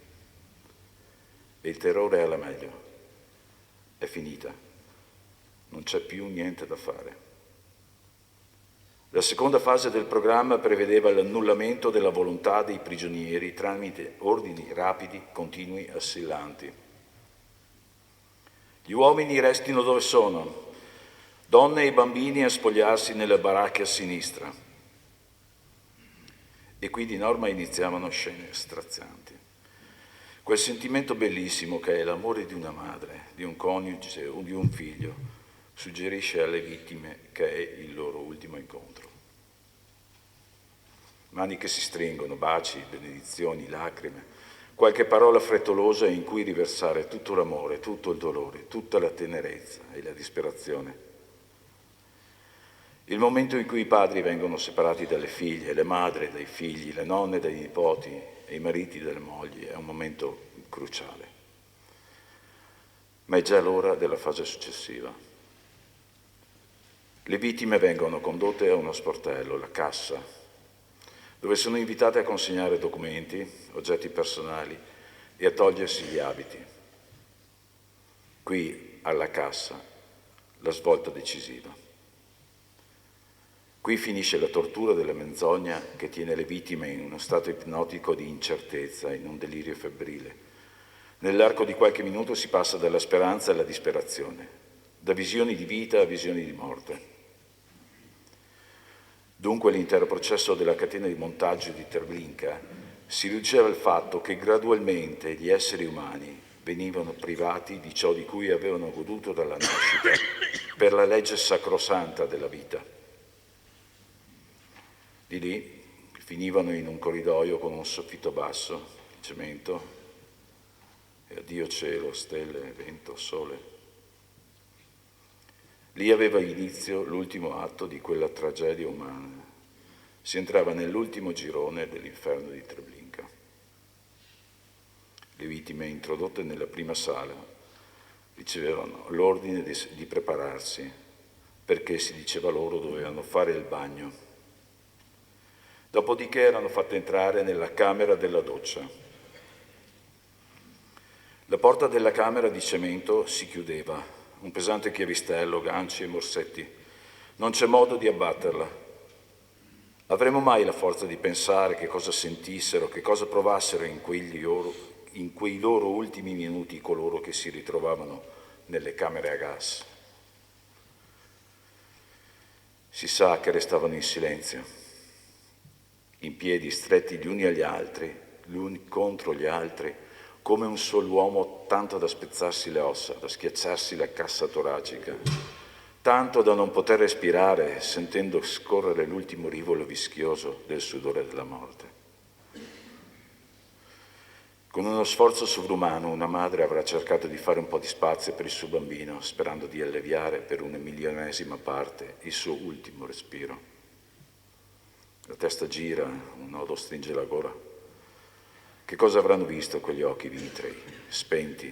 E il terrore è alla meglio. È finita. Non c'è più niente da fare. La seconda fase del programma prevedeva l'annullamento della volontà dei prigionieri tramite ordini rapidi, continui, assillanti. Gli uomini restino dove sono, donne e bambini a spogliarsi nelle baracche a sinistra. E qui di norma iniziavano scene strazianti. Quel sentimento bellissimo che è l'amore di una madre, di un coniuge o di un figlio, suggerisce alle vittime che è il loro ultimo incontro. Mani che si stringono, baci, benedizioni, lacrime, qualche parola frettolosa in cui riversare tutto l'amore, tutto il dolore, tutta la tenerezza e la disperazione. Il momento in cui i padri vengono separati dalle figlie, le madri dai figli, le nonne dai nipoti e i mariti dalle mogli è un momento cruciale. Ma è già l'ora della fase successiva. Le vittime vengono condotte a uno sportello, la cassa, dove sono invitate a consegnare documenti, oggetti personali e a togliersi gli abiti. Qui, alla cassa, la svolta decisiva. Qui finisce la tortura della menzogna che tiene le vittime in uno stato ipnotico di incertezza, in un delirio febbrile. Nell'arco di qualche minuto si passa dalla speranza alla disperazione, da visioni di vita a visioni di morte. Dunque l'intero processo della catena di montaggio di Treblinka si riduceva al fatto che gradualmente gli esseri umani venivano privati di ciò di cui avevano goduto dalla nascita per la legge sacrosanta della vita. Di lì finivano in un corridoio con un soffitto basso, cemento, e addio cielo, stelle, vento, sole. Lì aveva inizio l'ultimo atto di quella tragedia umana. Si entrava nell'ultimo girone dell'inferno di Treblinka. Le vittime introdotte nella prima sala ricevevano l'ordine di prepararsi perché si diceva loro dovevano fare il bagno. Dopodiché erano fatte entrare nella camera della doccia. La porta della camera di cemento si chiudeva, un pesante chiavistello, ganci e morsetti. Non c'è modo di abbatterla. Avremo mai la forza di pensare che cosa sentissero, che cosa provassero in quei loro ultimi minuti coloro che si ritrovavano nelle camere a gas? Si sa che restavano in silenzio, in piedi stretti gli uni agli altri, gli uni contro gli altri, come un solo uomo, tanto da spezzarsi le ossa, da schiacciarsi la cassa toracica, tanto da non poter respirare, sentendo scorrere l'ultimo rivolo vischioso del sudore della morte. Con uno sforzo sovrumano una madre avrà cercato di fare un po' di spazio per il suo bambino, sperando di alleviare per una milionesima parte il suo ultimo respiro. La testa gira, un nodo stringe la gola. Che cosa avranno visto quegli occhi vitrei, spenti?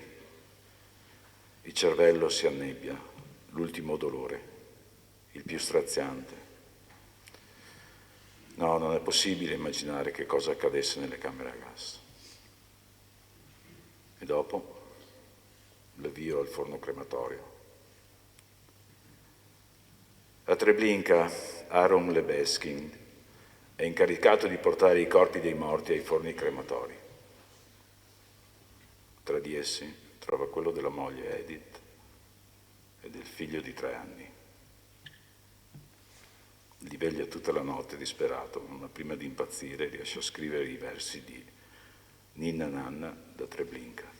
Il cervello si annebbia, l'ultimo dolore, il più straziante. No, non è possibile immaginare che cosa accadesse nelle camere a gas. E dopo l'avvio al forno crematorio. A Treblinka, Aaron Lebeskin è incaricato di portare i corpi dei morti ai forni crematori. Tra di essi trova quello della moglie Edith e del figlio di 3 anni. Li veglia tutta la notte disperato, ma prima di impazzire riesce a scrivere i versi di Ninna Nanna da Treblinka.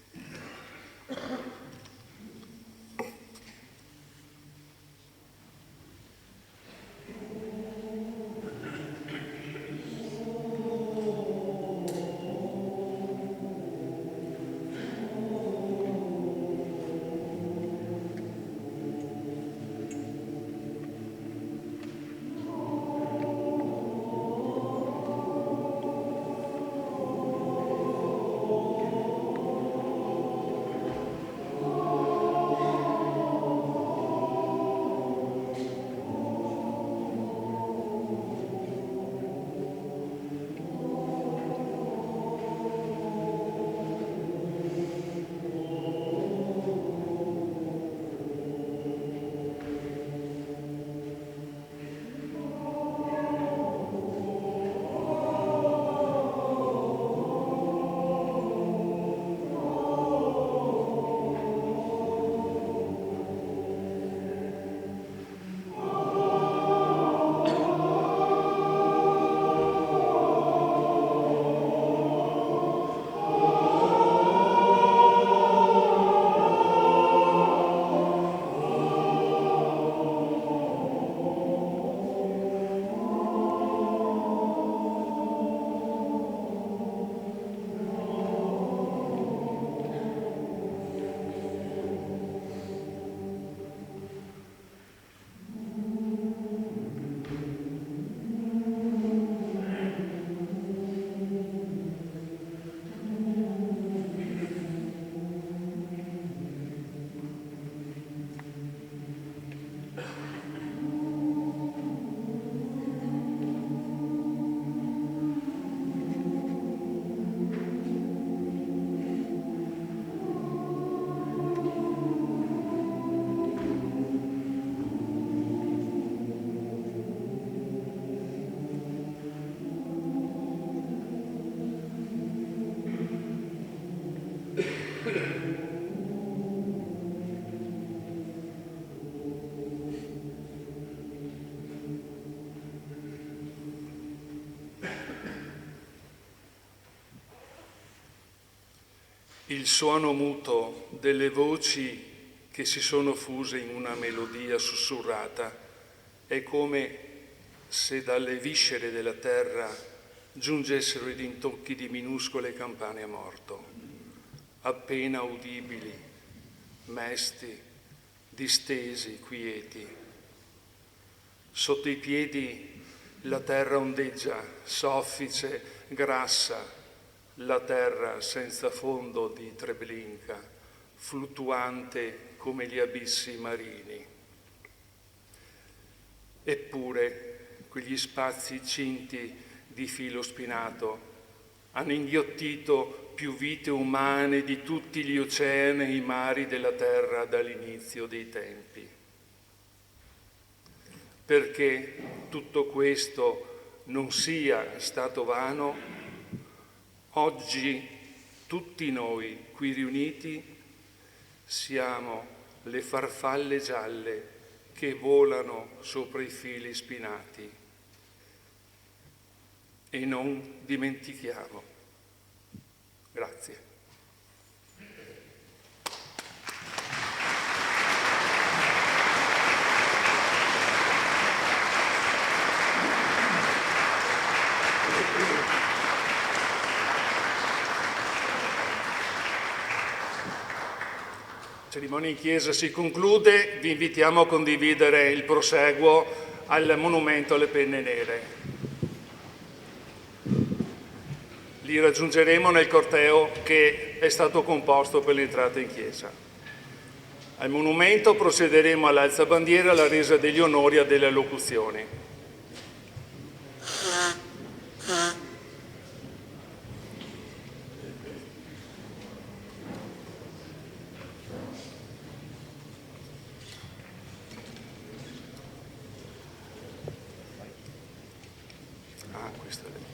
Il suono muto delle voci che si sono fuse in una melodia sussurrata è come se dalle viscere della terra giungessero i rintocchi di minuscole campane a morto, appena udibili, mesti, distesi, quieti. Sotto i piedi la terra ondeggia, soffice, grassa, la terra senza fondo di Treblinka, fluttuante come gli abissi marini. Eppure quegli spazi cinti di filo spinato hanno inghiottito più vite umane di tutti gli oceani e i mari della terra dall'inizio dei tempi. Perché tutto questo non sia stato vano, oggi tutti noi qui riuniti siamo le farfalle gialle che volano sopra i fili spinati. E non dimentichiamo. Grazie. La cerimonia in chiesa si conclude, vi invitiamo a condividere il proseguo al monumento alle penne nere. Li raggiungeremo nel corteo che è stato composto per l'entrata in chiesa. Al monumento procederemo all'alzabandiera e alla resa degli onori a delle allocuzioni. Questo è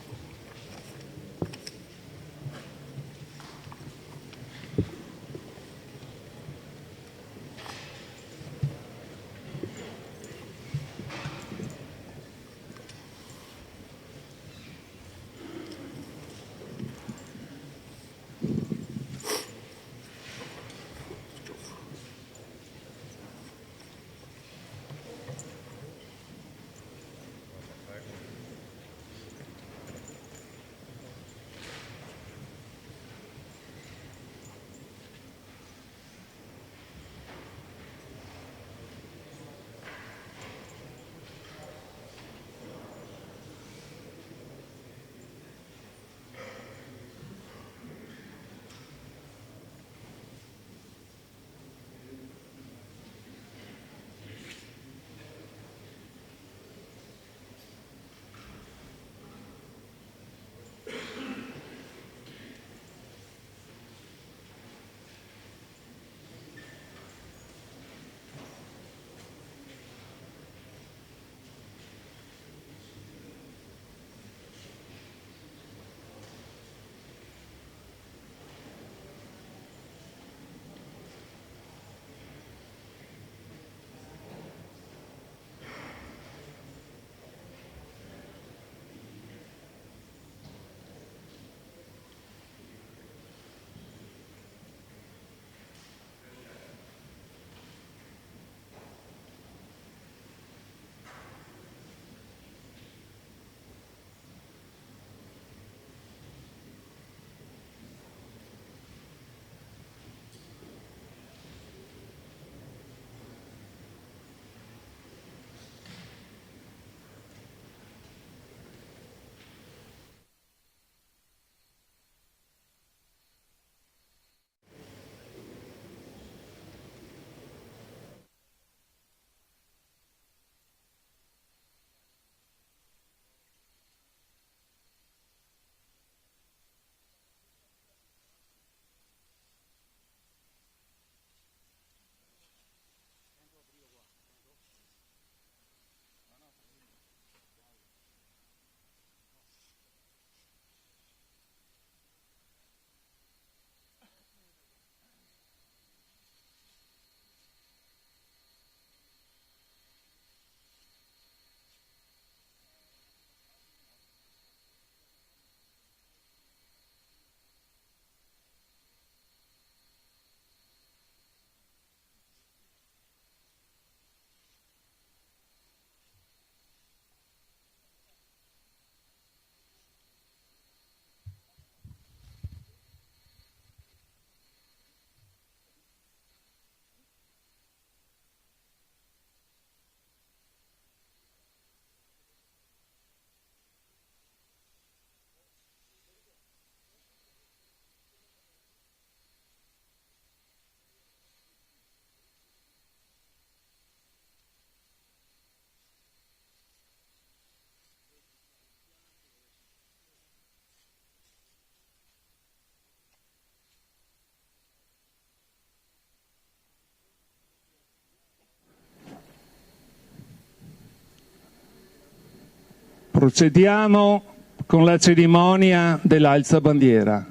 Procediamo con la cerimonia dell'alza bandiera.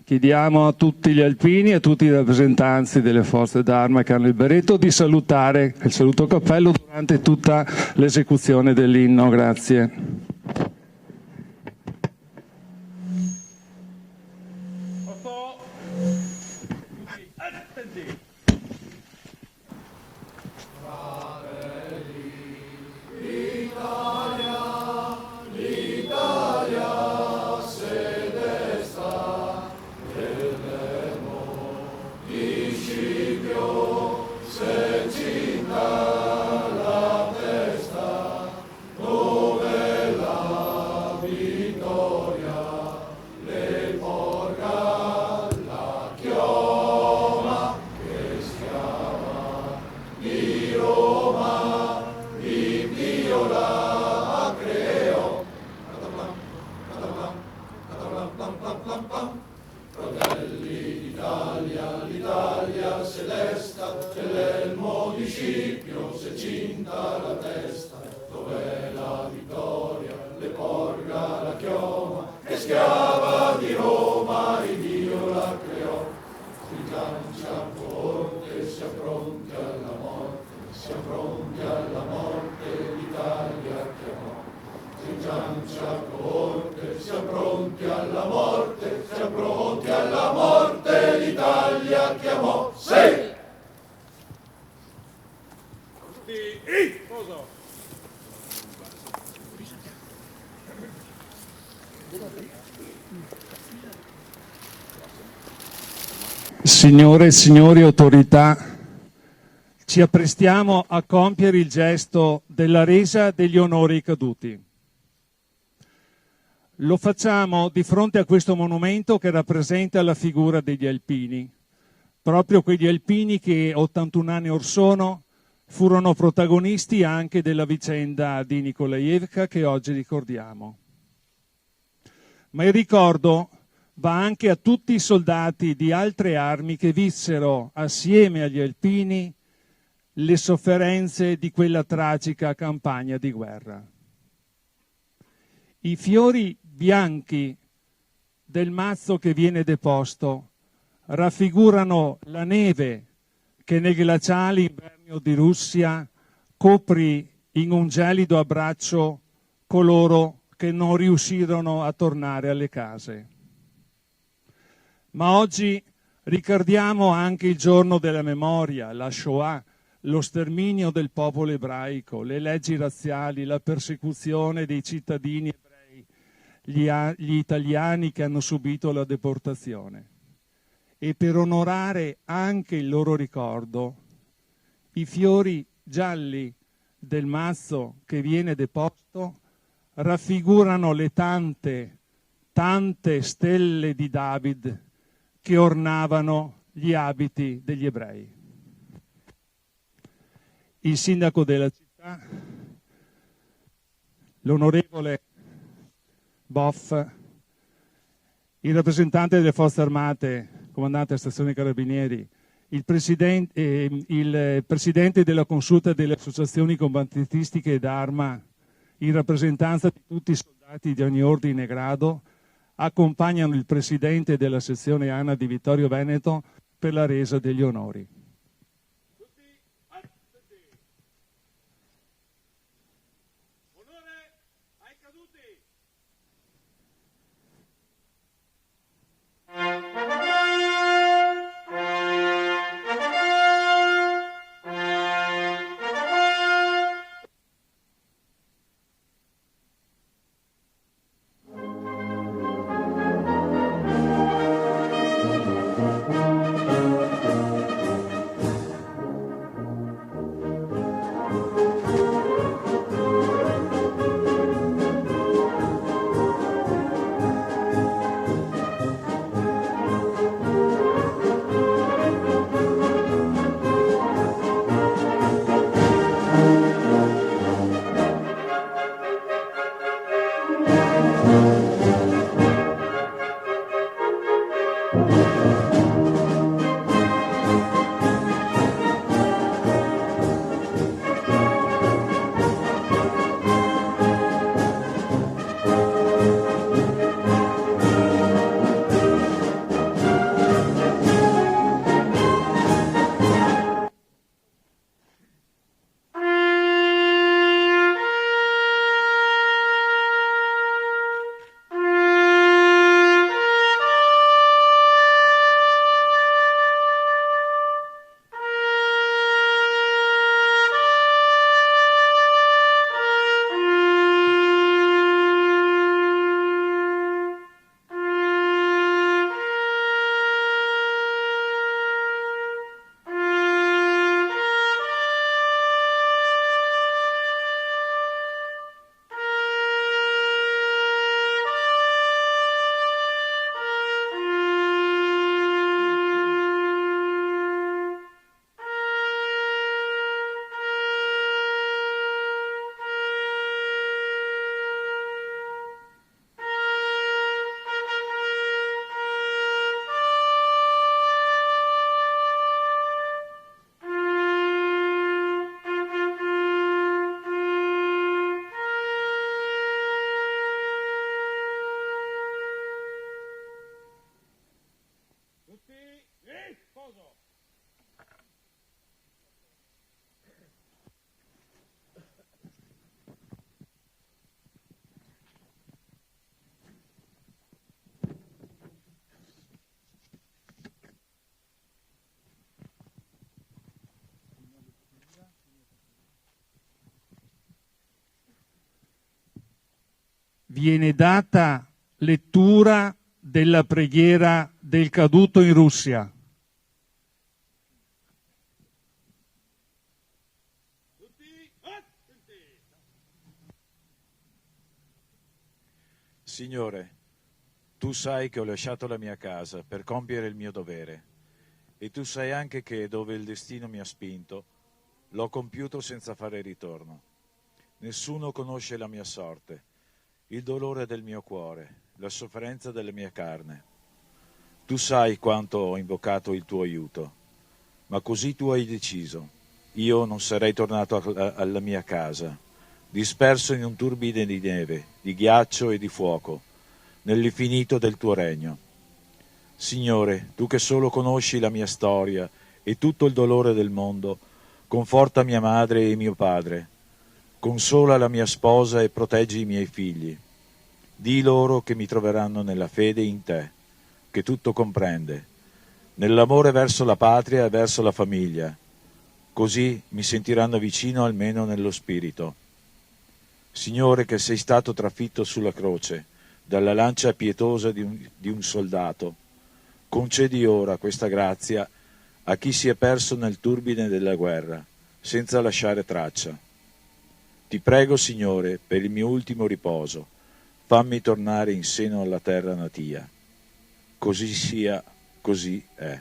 Chiediamo a tutti gli alpini e a tutti i rappresentanti delle forze d'arma che hanno il berretto di salutare il saluto cappello durante tutta l'esecuzione dell'inno. Grazie. Signore e signori autorità, ci apprestiamo a compiere il gesto della resa degli onori ai caduti. Lo facciamo di fronte a questo monumento che rappresenta la figura degli alpini, proprio quegli alpini che 81 anni or sono furono protagonisti anche della vicenda di Nikolajevka che oggi ricordiamo. Ma il ricordo va anche a tutti i soldati di altre armi che vissero assieme agli alpini le sofferenze di quella tragica campagna di guerra. I fiori bianchi del mazzo che viene deposto raffigurano la neve che nei glaciali inverni di Russia coprì in un gelido abbraccio coloro che non riuscirono a tornare alle case. Ma oggi ricordiamo anche il giorno della memoria, la Shoah, lo sterminio del popolo ebraico, le leggi razziali, la persecuzione dei cittadini ebrei, gli italiani che hanno subito la deportazione. E per onorare anche il loro ricordo, i fiori gialli del mazzo che viene deposto raffigurano le tante stelle di David che ornavano gli abiti degli ebrei. Il sindaco della città, l'onorevole Boff, il rappresentante delle forze armate, comandante della stazione Carabinieri, il presidente della consulta delle associazioni combattentistiche d'arma, in rappresentanza di tutti i soldati di ogni ordine e grado, accompagnano il presidente della sezione ANA di Vittorio Veneto per la resa degli onori. viene data lettura della preghiera del caduto in Russia. Signore, tu sai che ho lasciato la mia casa per compiere il mio dovere, e tu sai anche che dove il destino mi ha spinto, l'ho compiuto senza fare ritorno. Nessuno conosce la mia sorte, il dolore del mio cuore, la sofferenza della mia carne. Tu sai quanto ho invocato il tuo aiuto, ma così tu hai deciso. Io non sarei tornato alla mia casa, disperso in un turbine di neve, di ghiaccio e di fuoco, nell'infinito del tuo regno. Signore, tu che solo conosci la mia storia e tutto il dolore del mondo, conforta mia madre e mio padre, consola la mia sposa e proteggi i miei figli. Dì loro che mi troveranno nella fede in te, che tutto comprende, nell'amore verso la patria e verso la famiglia. Così mi sentiranno vicino almeno nello spirito. Signore, che sei stato trafitto sulla croce dalla lancia pietosa di un soldato, concedi ora questa grazia a chi si è perso nel turbine della guerra, senza lasciare traccia. Ti prego, Signore, per il mio ultimo riposo, fammi tornare in seno alla terra natia. Così sia, così è.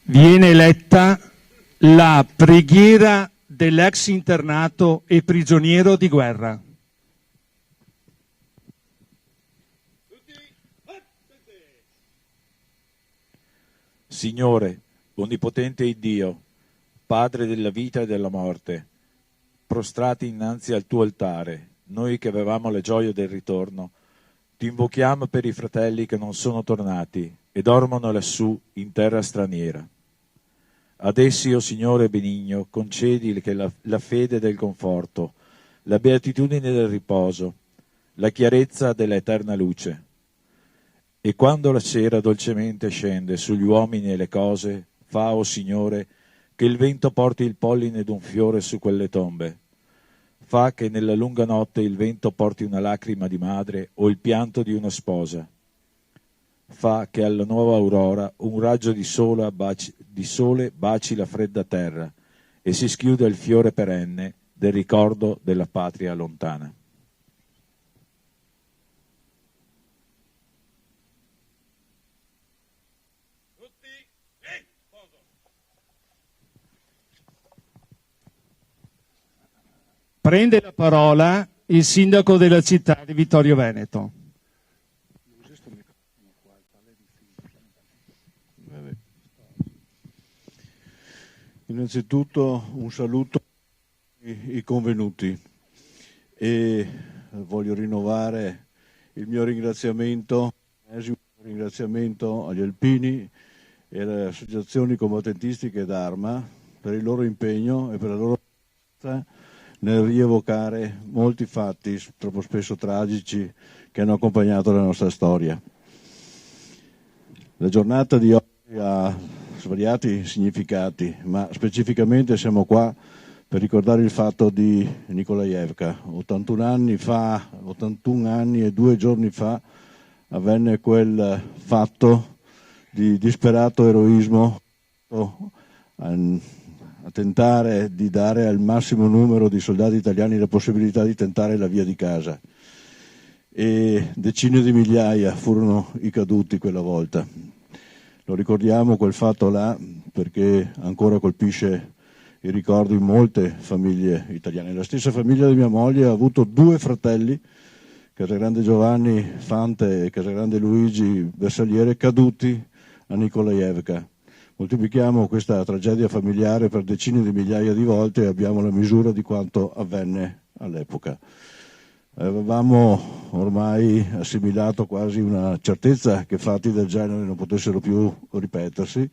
Viene letta la preghiera dell'ex internato e prigioniero di guerra. Signore, onnipotente Iddio, Padre della vita e della morte, prostrati innanzi al tuo altare, noi che avevamo la gioia del ritorno, ti invochiamo per i fratelli che non sono tornati e dormono lassù in terra straniera. Ad essi, o Signore benigno, concedi che la fede del conforto, la beatitudine del riposo, la chiarezza dell'eterna luce. E quando la sera dolcemente scende sugli uomini e le cose, fa, o Signore, che il vento porti il polline d'un fiore su quelle tombe. Fa che nella lunga notte il vento porti una lacrima di madre o il pianto di una sposa. Fa che alla nuova aurora un raggio di sole baci la fredda terra e si schiuda il fiore perenne del ricordo della patria lontana. Prende la parola il sindaco della città di Vittorio Veneto. Innanzitutto un saluto ai convenuti e voglio rinnovare il mio ringraziamento agli alpini e alle associazioni combattentistiche d'Arma per il loro impegno e per la loro forza nel rievocare molti fatti troppo spesso tragici che hanno accompagnato la nostra storia. La giornata di oggi ha svariati significati, ma specificamente siamo qua per ricordare il fatto di Nikolaevka. 81 anni e 2 giorni fa avvenne quel fatto di disperato eroismo a tentare di dare al massimo numero di soldati italiani la possibilità di tentare la via di casa. E decine di migliaia furono i caduti quella volta. Lo ricordiamo quel fatto là perché ancora colpisce i ricordi in molte famiglie italiane. La stessa famiglia di mia moglie ha avuto 2 fratelli, Casagrande Giovanni Fante e Casagrande Luigi Bersagliere, caduti a Nikolaevka. Moltiplichiamo questa tragedia familiare per decine di migliaia di volte e abbiamo la misura di quanto avvenne all'epoca. Avevamo ormai assimilato quasi una certezza che fatti del genere non potessero più ripetersi,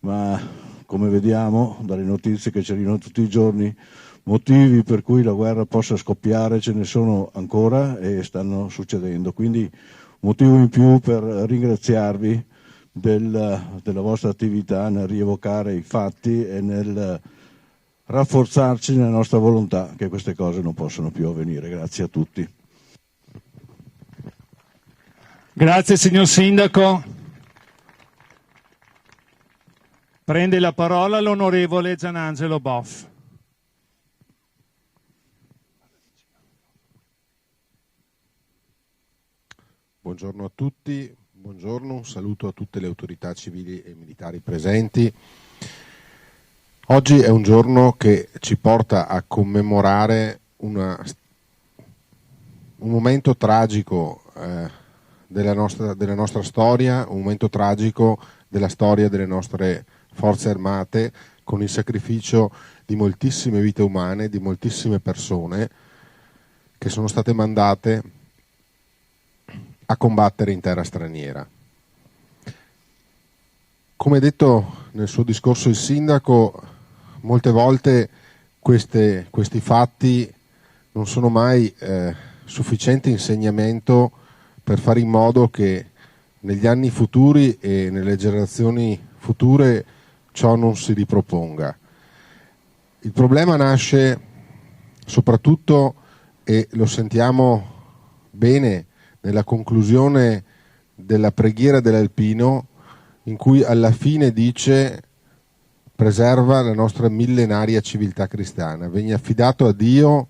ma come vediamo dalle notizie che ci arrivano tutti i giorni, motivi per cui la guerra possa scoppiare ce ne sono ancora e stanno succedendo. Quindi motivo in più per ringraziarvi della vostra attività nel rievocare i fatti e nel rafforzarci nella nostra volontà che queste cose non possono più avvenire. Grazie a tutti. Grazie signor Sindaco. Prende la parola l'onorevole Gianangelo Boff. Buongiorno a tutti, buongiorno, un saluto a tutte le autorità civili e militari presenti. Oggi è un giorno che ci porta a commemorare un momento tragico della nostra storia, un momento tragico della storia delle nostre forze armate, con il sacrificio di moltissime vite umane, di moltissime persone che sono state mandate a combattere in terra straniera. Come detto nel suo discorso il sindaco, molte volte questi fatti non sono mai sufficiente insegnamento per fare in modo che negli anni futuri e nelle generazioni future ciò non si riproponga. Il problema nasce soprattutto, e lo sentiamo bene nella conclusione della preghiera dell'Alpino, in cui alla fine dice: preserva la nostra millenaria civiltà cristiana. Viene affidato a Dio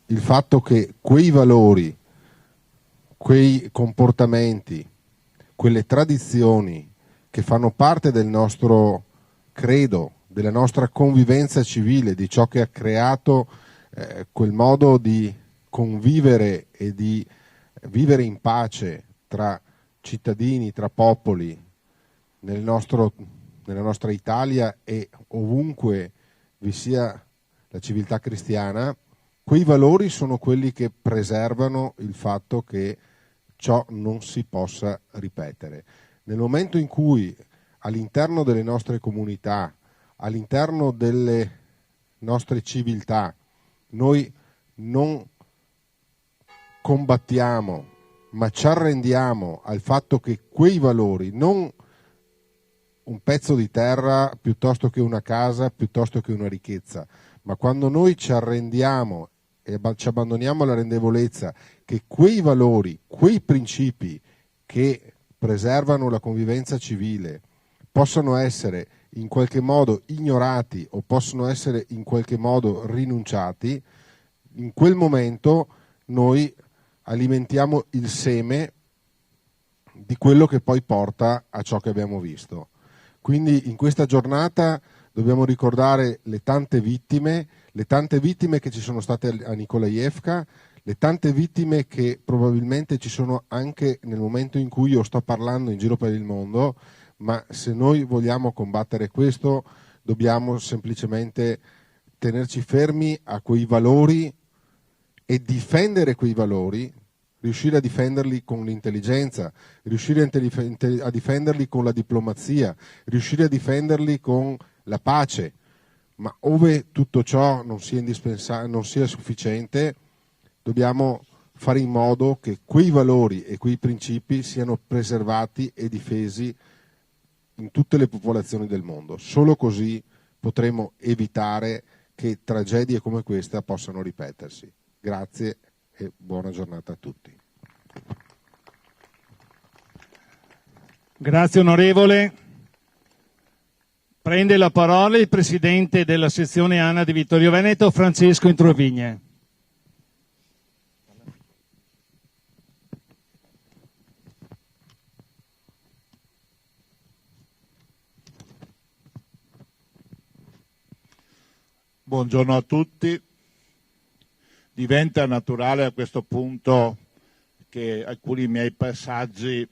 il fatto che quei valori, quei comportamenti, quelle tradizioni che fanno parte del nostro credo, della nostra convivenza civile, di ciò che ha creato quel modo di convivere e di vivere in pace tra cittadini, tra popoli, nella nostra Italia e ovunque vi sia la civiltà cristiana, quei valori sono quelli che preservano il fatto che ciò non si possa ripetere. Nel momento in cui all'interno delle nostre comunità, all'interno delle nostre civiltà, noi non combattiamo, ma ci arrendiamo al fatto che quei valori, non un pezzo di terra piuttosto che una casa, piuttosto che una ricchezza, ma quando noi ci arrendiamo e ci abbandoniamo alla rendevolezza che quei valori, quei principi che preservano la convivenza civile possono essere in qualche modo ignorati o possono essere in qualche modo rinunciati, in quel momento noi alimentiamo il seme di quello che poi porta a ciò che abbiamo visto. Quindi in questa giornata dobbiamo ricordare le tante vittime che ci sono state a Nikolaevka, le tante vittime che probabilmente ci sono anche nel momento in cui io sto parlando in giro per il mondo, ma se noi vogliamo combattere questo dobbiamo semplicemente tenerci fermi a quei valori e difendere quei valori, riuscire a difenderli con l'intelligenza, riuscire a difenderli con la diplomazia, riuscire a difenderli con la pace, ma ove tutto ciò non sia sufficiente, dobbiamo fare in modo che quei valori e quei principi siano preservati e difesi in tutte le popolazioni del mondo. Solo così potremo evitare che tragedie come questa possano ripetersi. Grazie e buona giornata a tutti. Grazie onorevole. Prende la parola il presidente della sezione ANA di Vittorio Veneto, Francesco Introvigne. Buongiorno a tutti. Diventa naturale a questo punto che alcuni miei passaggi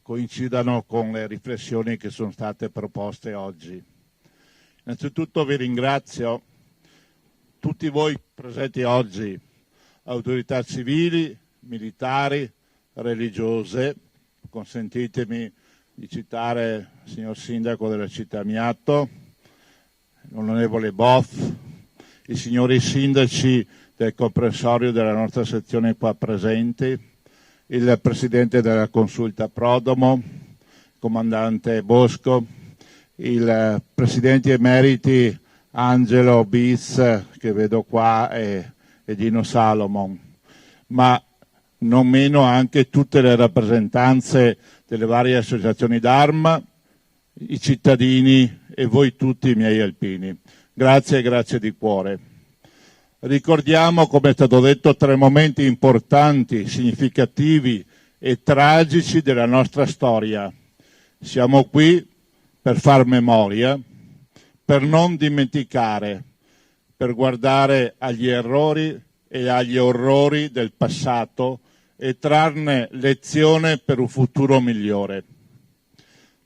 coincidano con le riflessioni che sono state proposte oggi. Innanzitutto vi ringrazio tutti voi presenti oggi, autorità civili, militari, religiose, consentitemi di citare il signor Sindaco della città Miatto, l'onorevole Boff, i signori sindaci del comprensorio della nostra sezione qua presenti, il Presidente della Consulta Prodomo, il Comandante Bosco, il Presidente emeriti Angelo Biz, che vedo qua, e Dino Salomon, ma non meno anche tutte le rappresentanze delle varie associazioni d'Arma, i cittadini e voi tutti i miei alpini. Grazie, grazie di cuore. Ricordiamo, come è stato detto, 3 momenti importanti, significativi e tragici della nostra storia. Siamo qui per far memoria, per non dimenticare, per guardare agli errori e agli orrori del passato e trarne lezione per un futuro migliore.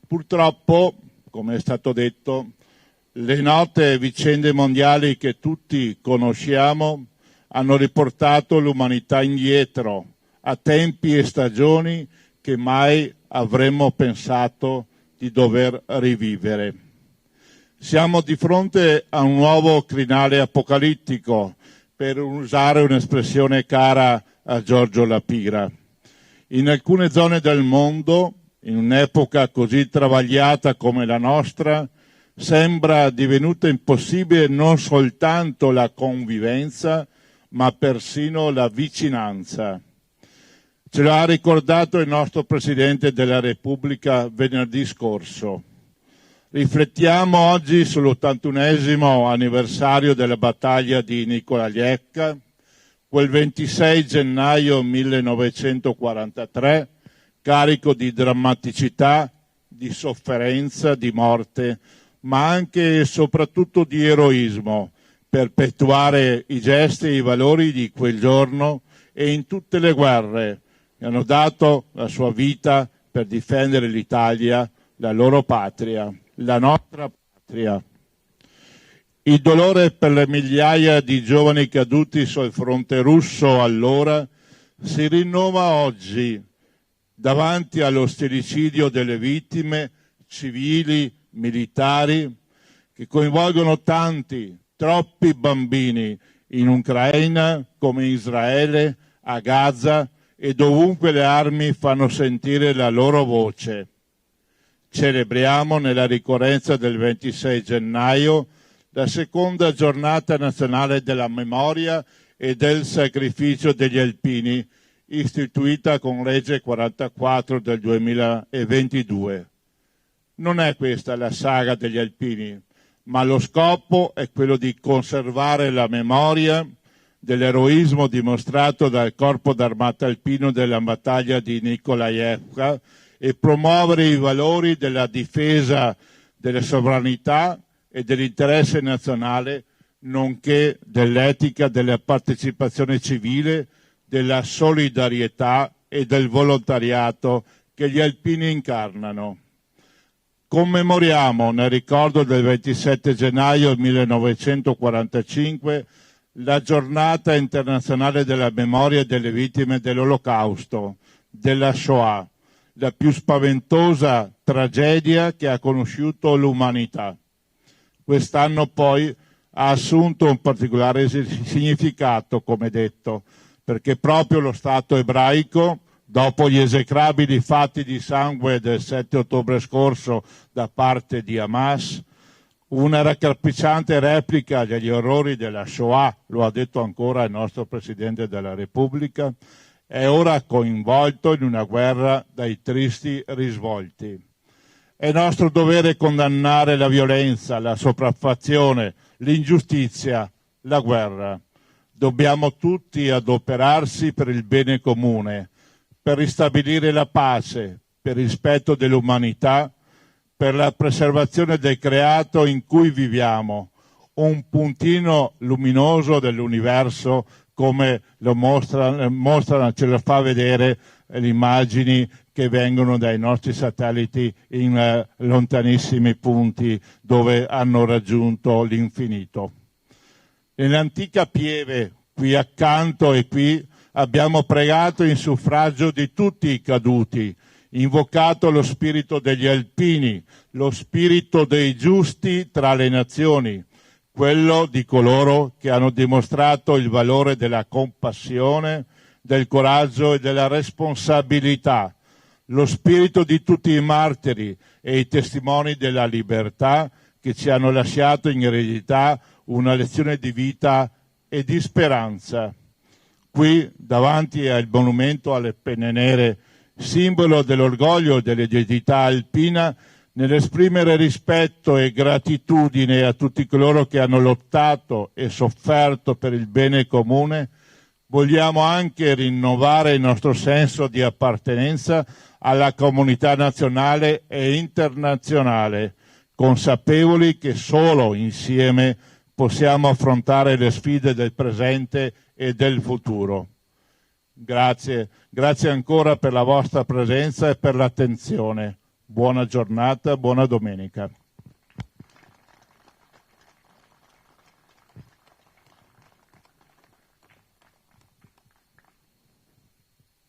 Purtroppo, come è stato detto, le note vicende mondiali che tutti conosciamo hanno riportato l'umanità indietro, a tempi e stagioni che mai avremmo pensato di dover rivivere. Siamo di fronte a un nuovo crinale apocalittico, per usare un'espressione cara a Giorgio La Pira. In alcune zone del mondo, in un'epoca così travagliata come la nostra, sembra divenuta impossibile non soltanto la convivenza, ma persino la vicinanza. Ce l'ha ricordato il nostro Presidente della Repubblica venerdì scorso. Riflettiamo oggi sull'81esimo anniversario della battaglia di Nikolajevka, quel 26 gennaio 1943, carico di drammaticità, di sofferenza, di morte, ma anche e soprattutto di eroismo, perpetuare i gesti e i valori di quel giorno e in tutte le guerre che hanno dato la sua vita per difendere l'Italia, la loro patria, la nostra patria. Il dolore per le migliaia di giovani caduti sul fronte russo allora si rinnova oggi davanti allo stillicidio delle vittime civili, militari, che coinvolgono tanti, troppi bambini in Ucraina come in Israele, a Gaza e dovunque le armi fanno sentire la loro voce. Celebriamo nella ricorrenza del 26 gennaio la seconda giornata nazionale della memoria e del sacrificio degli alpini, istituita con legge 44 del 2022. Non è questa la saga degli alpini, ma lo scopo è quello di conservare la memoria dell'eroismo dimostrato dal Corpo d'Armata Alpino della battaglia di Nikolajevka e promuovere i valori della difesa della sovranità e dell'interesse nazionale, nonché dell'etica della partecipazione civile, della solidarietà e del volontariato che gli alpini incarnano. Commemoriamo, nel ricordo del 27 gennaio 1945, la giornata internazionale della memoria delle vittime dell'Olocausto, della Shoah, la più spaventosa tragedia che ha conosciuto l'umanità. Quest'anno poi ha assunto un particolare significato, come detto, perché proprio lo Stato ebraico, dopo gli esecrabili fatti di sangue del 7 ottobre scorso da parte di Hamas, una raccapricciante replica degli orrori della Shoah, lo ha detto ancora il nostro Presidente della Repubblica, è ora coinvolto in una guerra dai tristi risvolti. È nostro dovere condannare la violenza, la sopraffazione, l'ingiustizia, la guerra. Dobbiamo tutti adoperarsi per il bene comune, per ristabilire la pace, per il rispetto dell'umanità, per la preservazione del creato in cui viviamo, un puntino luminoso dell'universo come lo mostrano, ce lo fa vedere le immagini che vengono dai nostri satelliti in lontanissimi punti dove hanno raggiunto l'infinito. Nell'antica Pieve, qui accanto e qui, abbiamo pregato in suffragio di tutti i caduti, invocato lo spirito degli alpini, lo spirito dei giusti tra le nazioni, quello di coloro che hanno dimostrato il valore della compassione, del coraggio e della responsabilità, lo spirito di tutti i martiri e i testimoni della libertà che ci hanno lasciato in eredità una lezione di vita e di speranza. Qui, davanti al monumento alle penne nere, simbolo dell'orgoglio e dell'identità alpina, nell'esprimere rispetto e gratitudine a tutti coloro che hanno lottato e sofferto per il bene comune, vogliamo anche rinnovare il nostro senso di appartenenza alla comunità nazionale e internazionale, consapevoli che solo insieme possiamo affrontare le sfide del presente e del futuro. Grazie ancora per la vostra presenza e per l'attenzione. Buona giornata, buona domenica.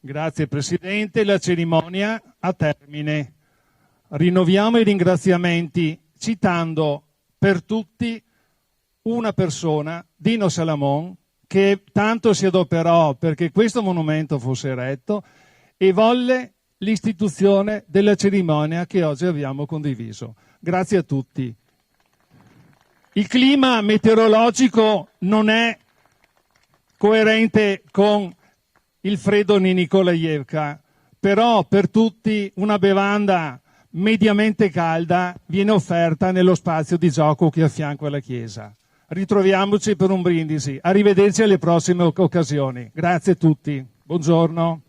Grazie Presidente, la cerimonia a termine. Rinnoviamo i ringraziamenti citando per tutti una persona, Dino Salamon, che tanto si adoperò perché questo monumento fosse eretto e volle l'istituzione della cerimonia che oggi abbiamo condiviso. Grazie a tutti. Il clima meteorologico non è coerente con il freddo di Nikolajevka, però per tutti una bevanda mediamente calda viene offerta nello spazio di gioco che è a fianco alla chiesa. Ritroviamoci per un brindisi. Arrivederci alle prossime occasioni. Grazie a tutti. Buongiorno.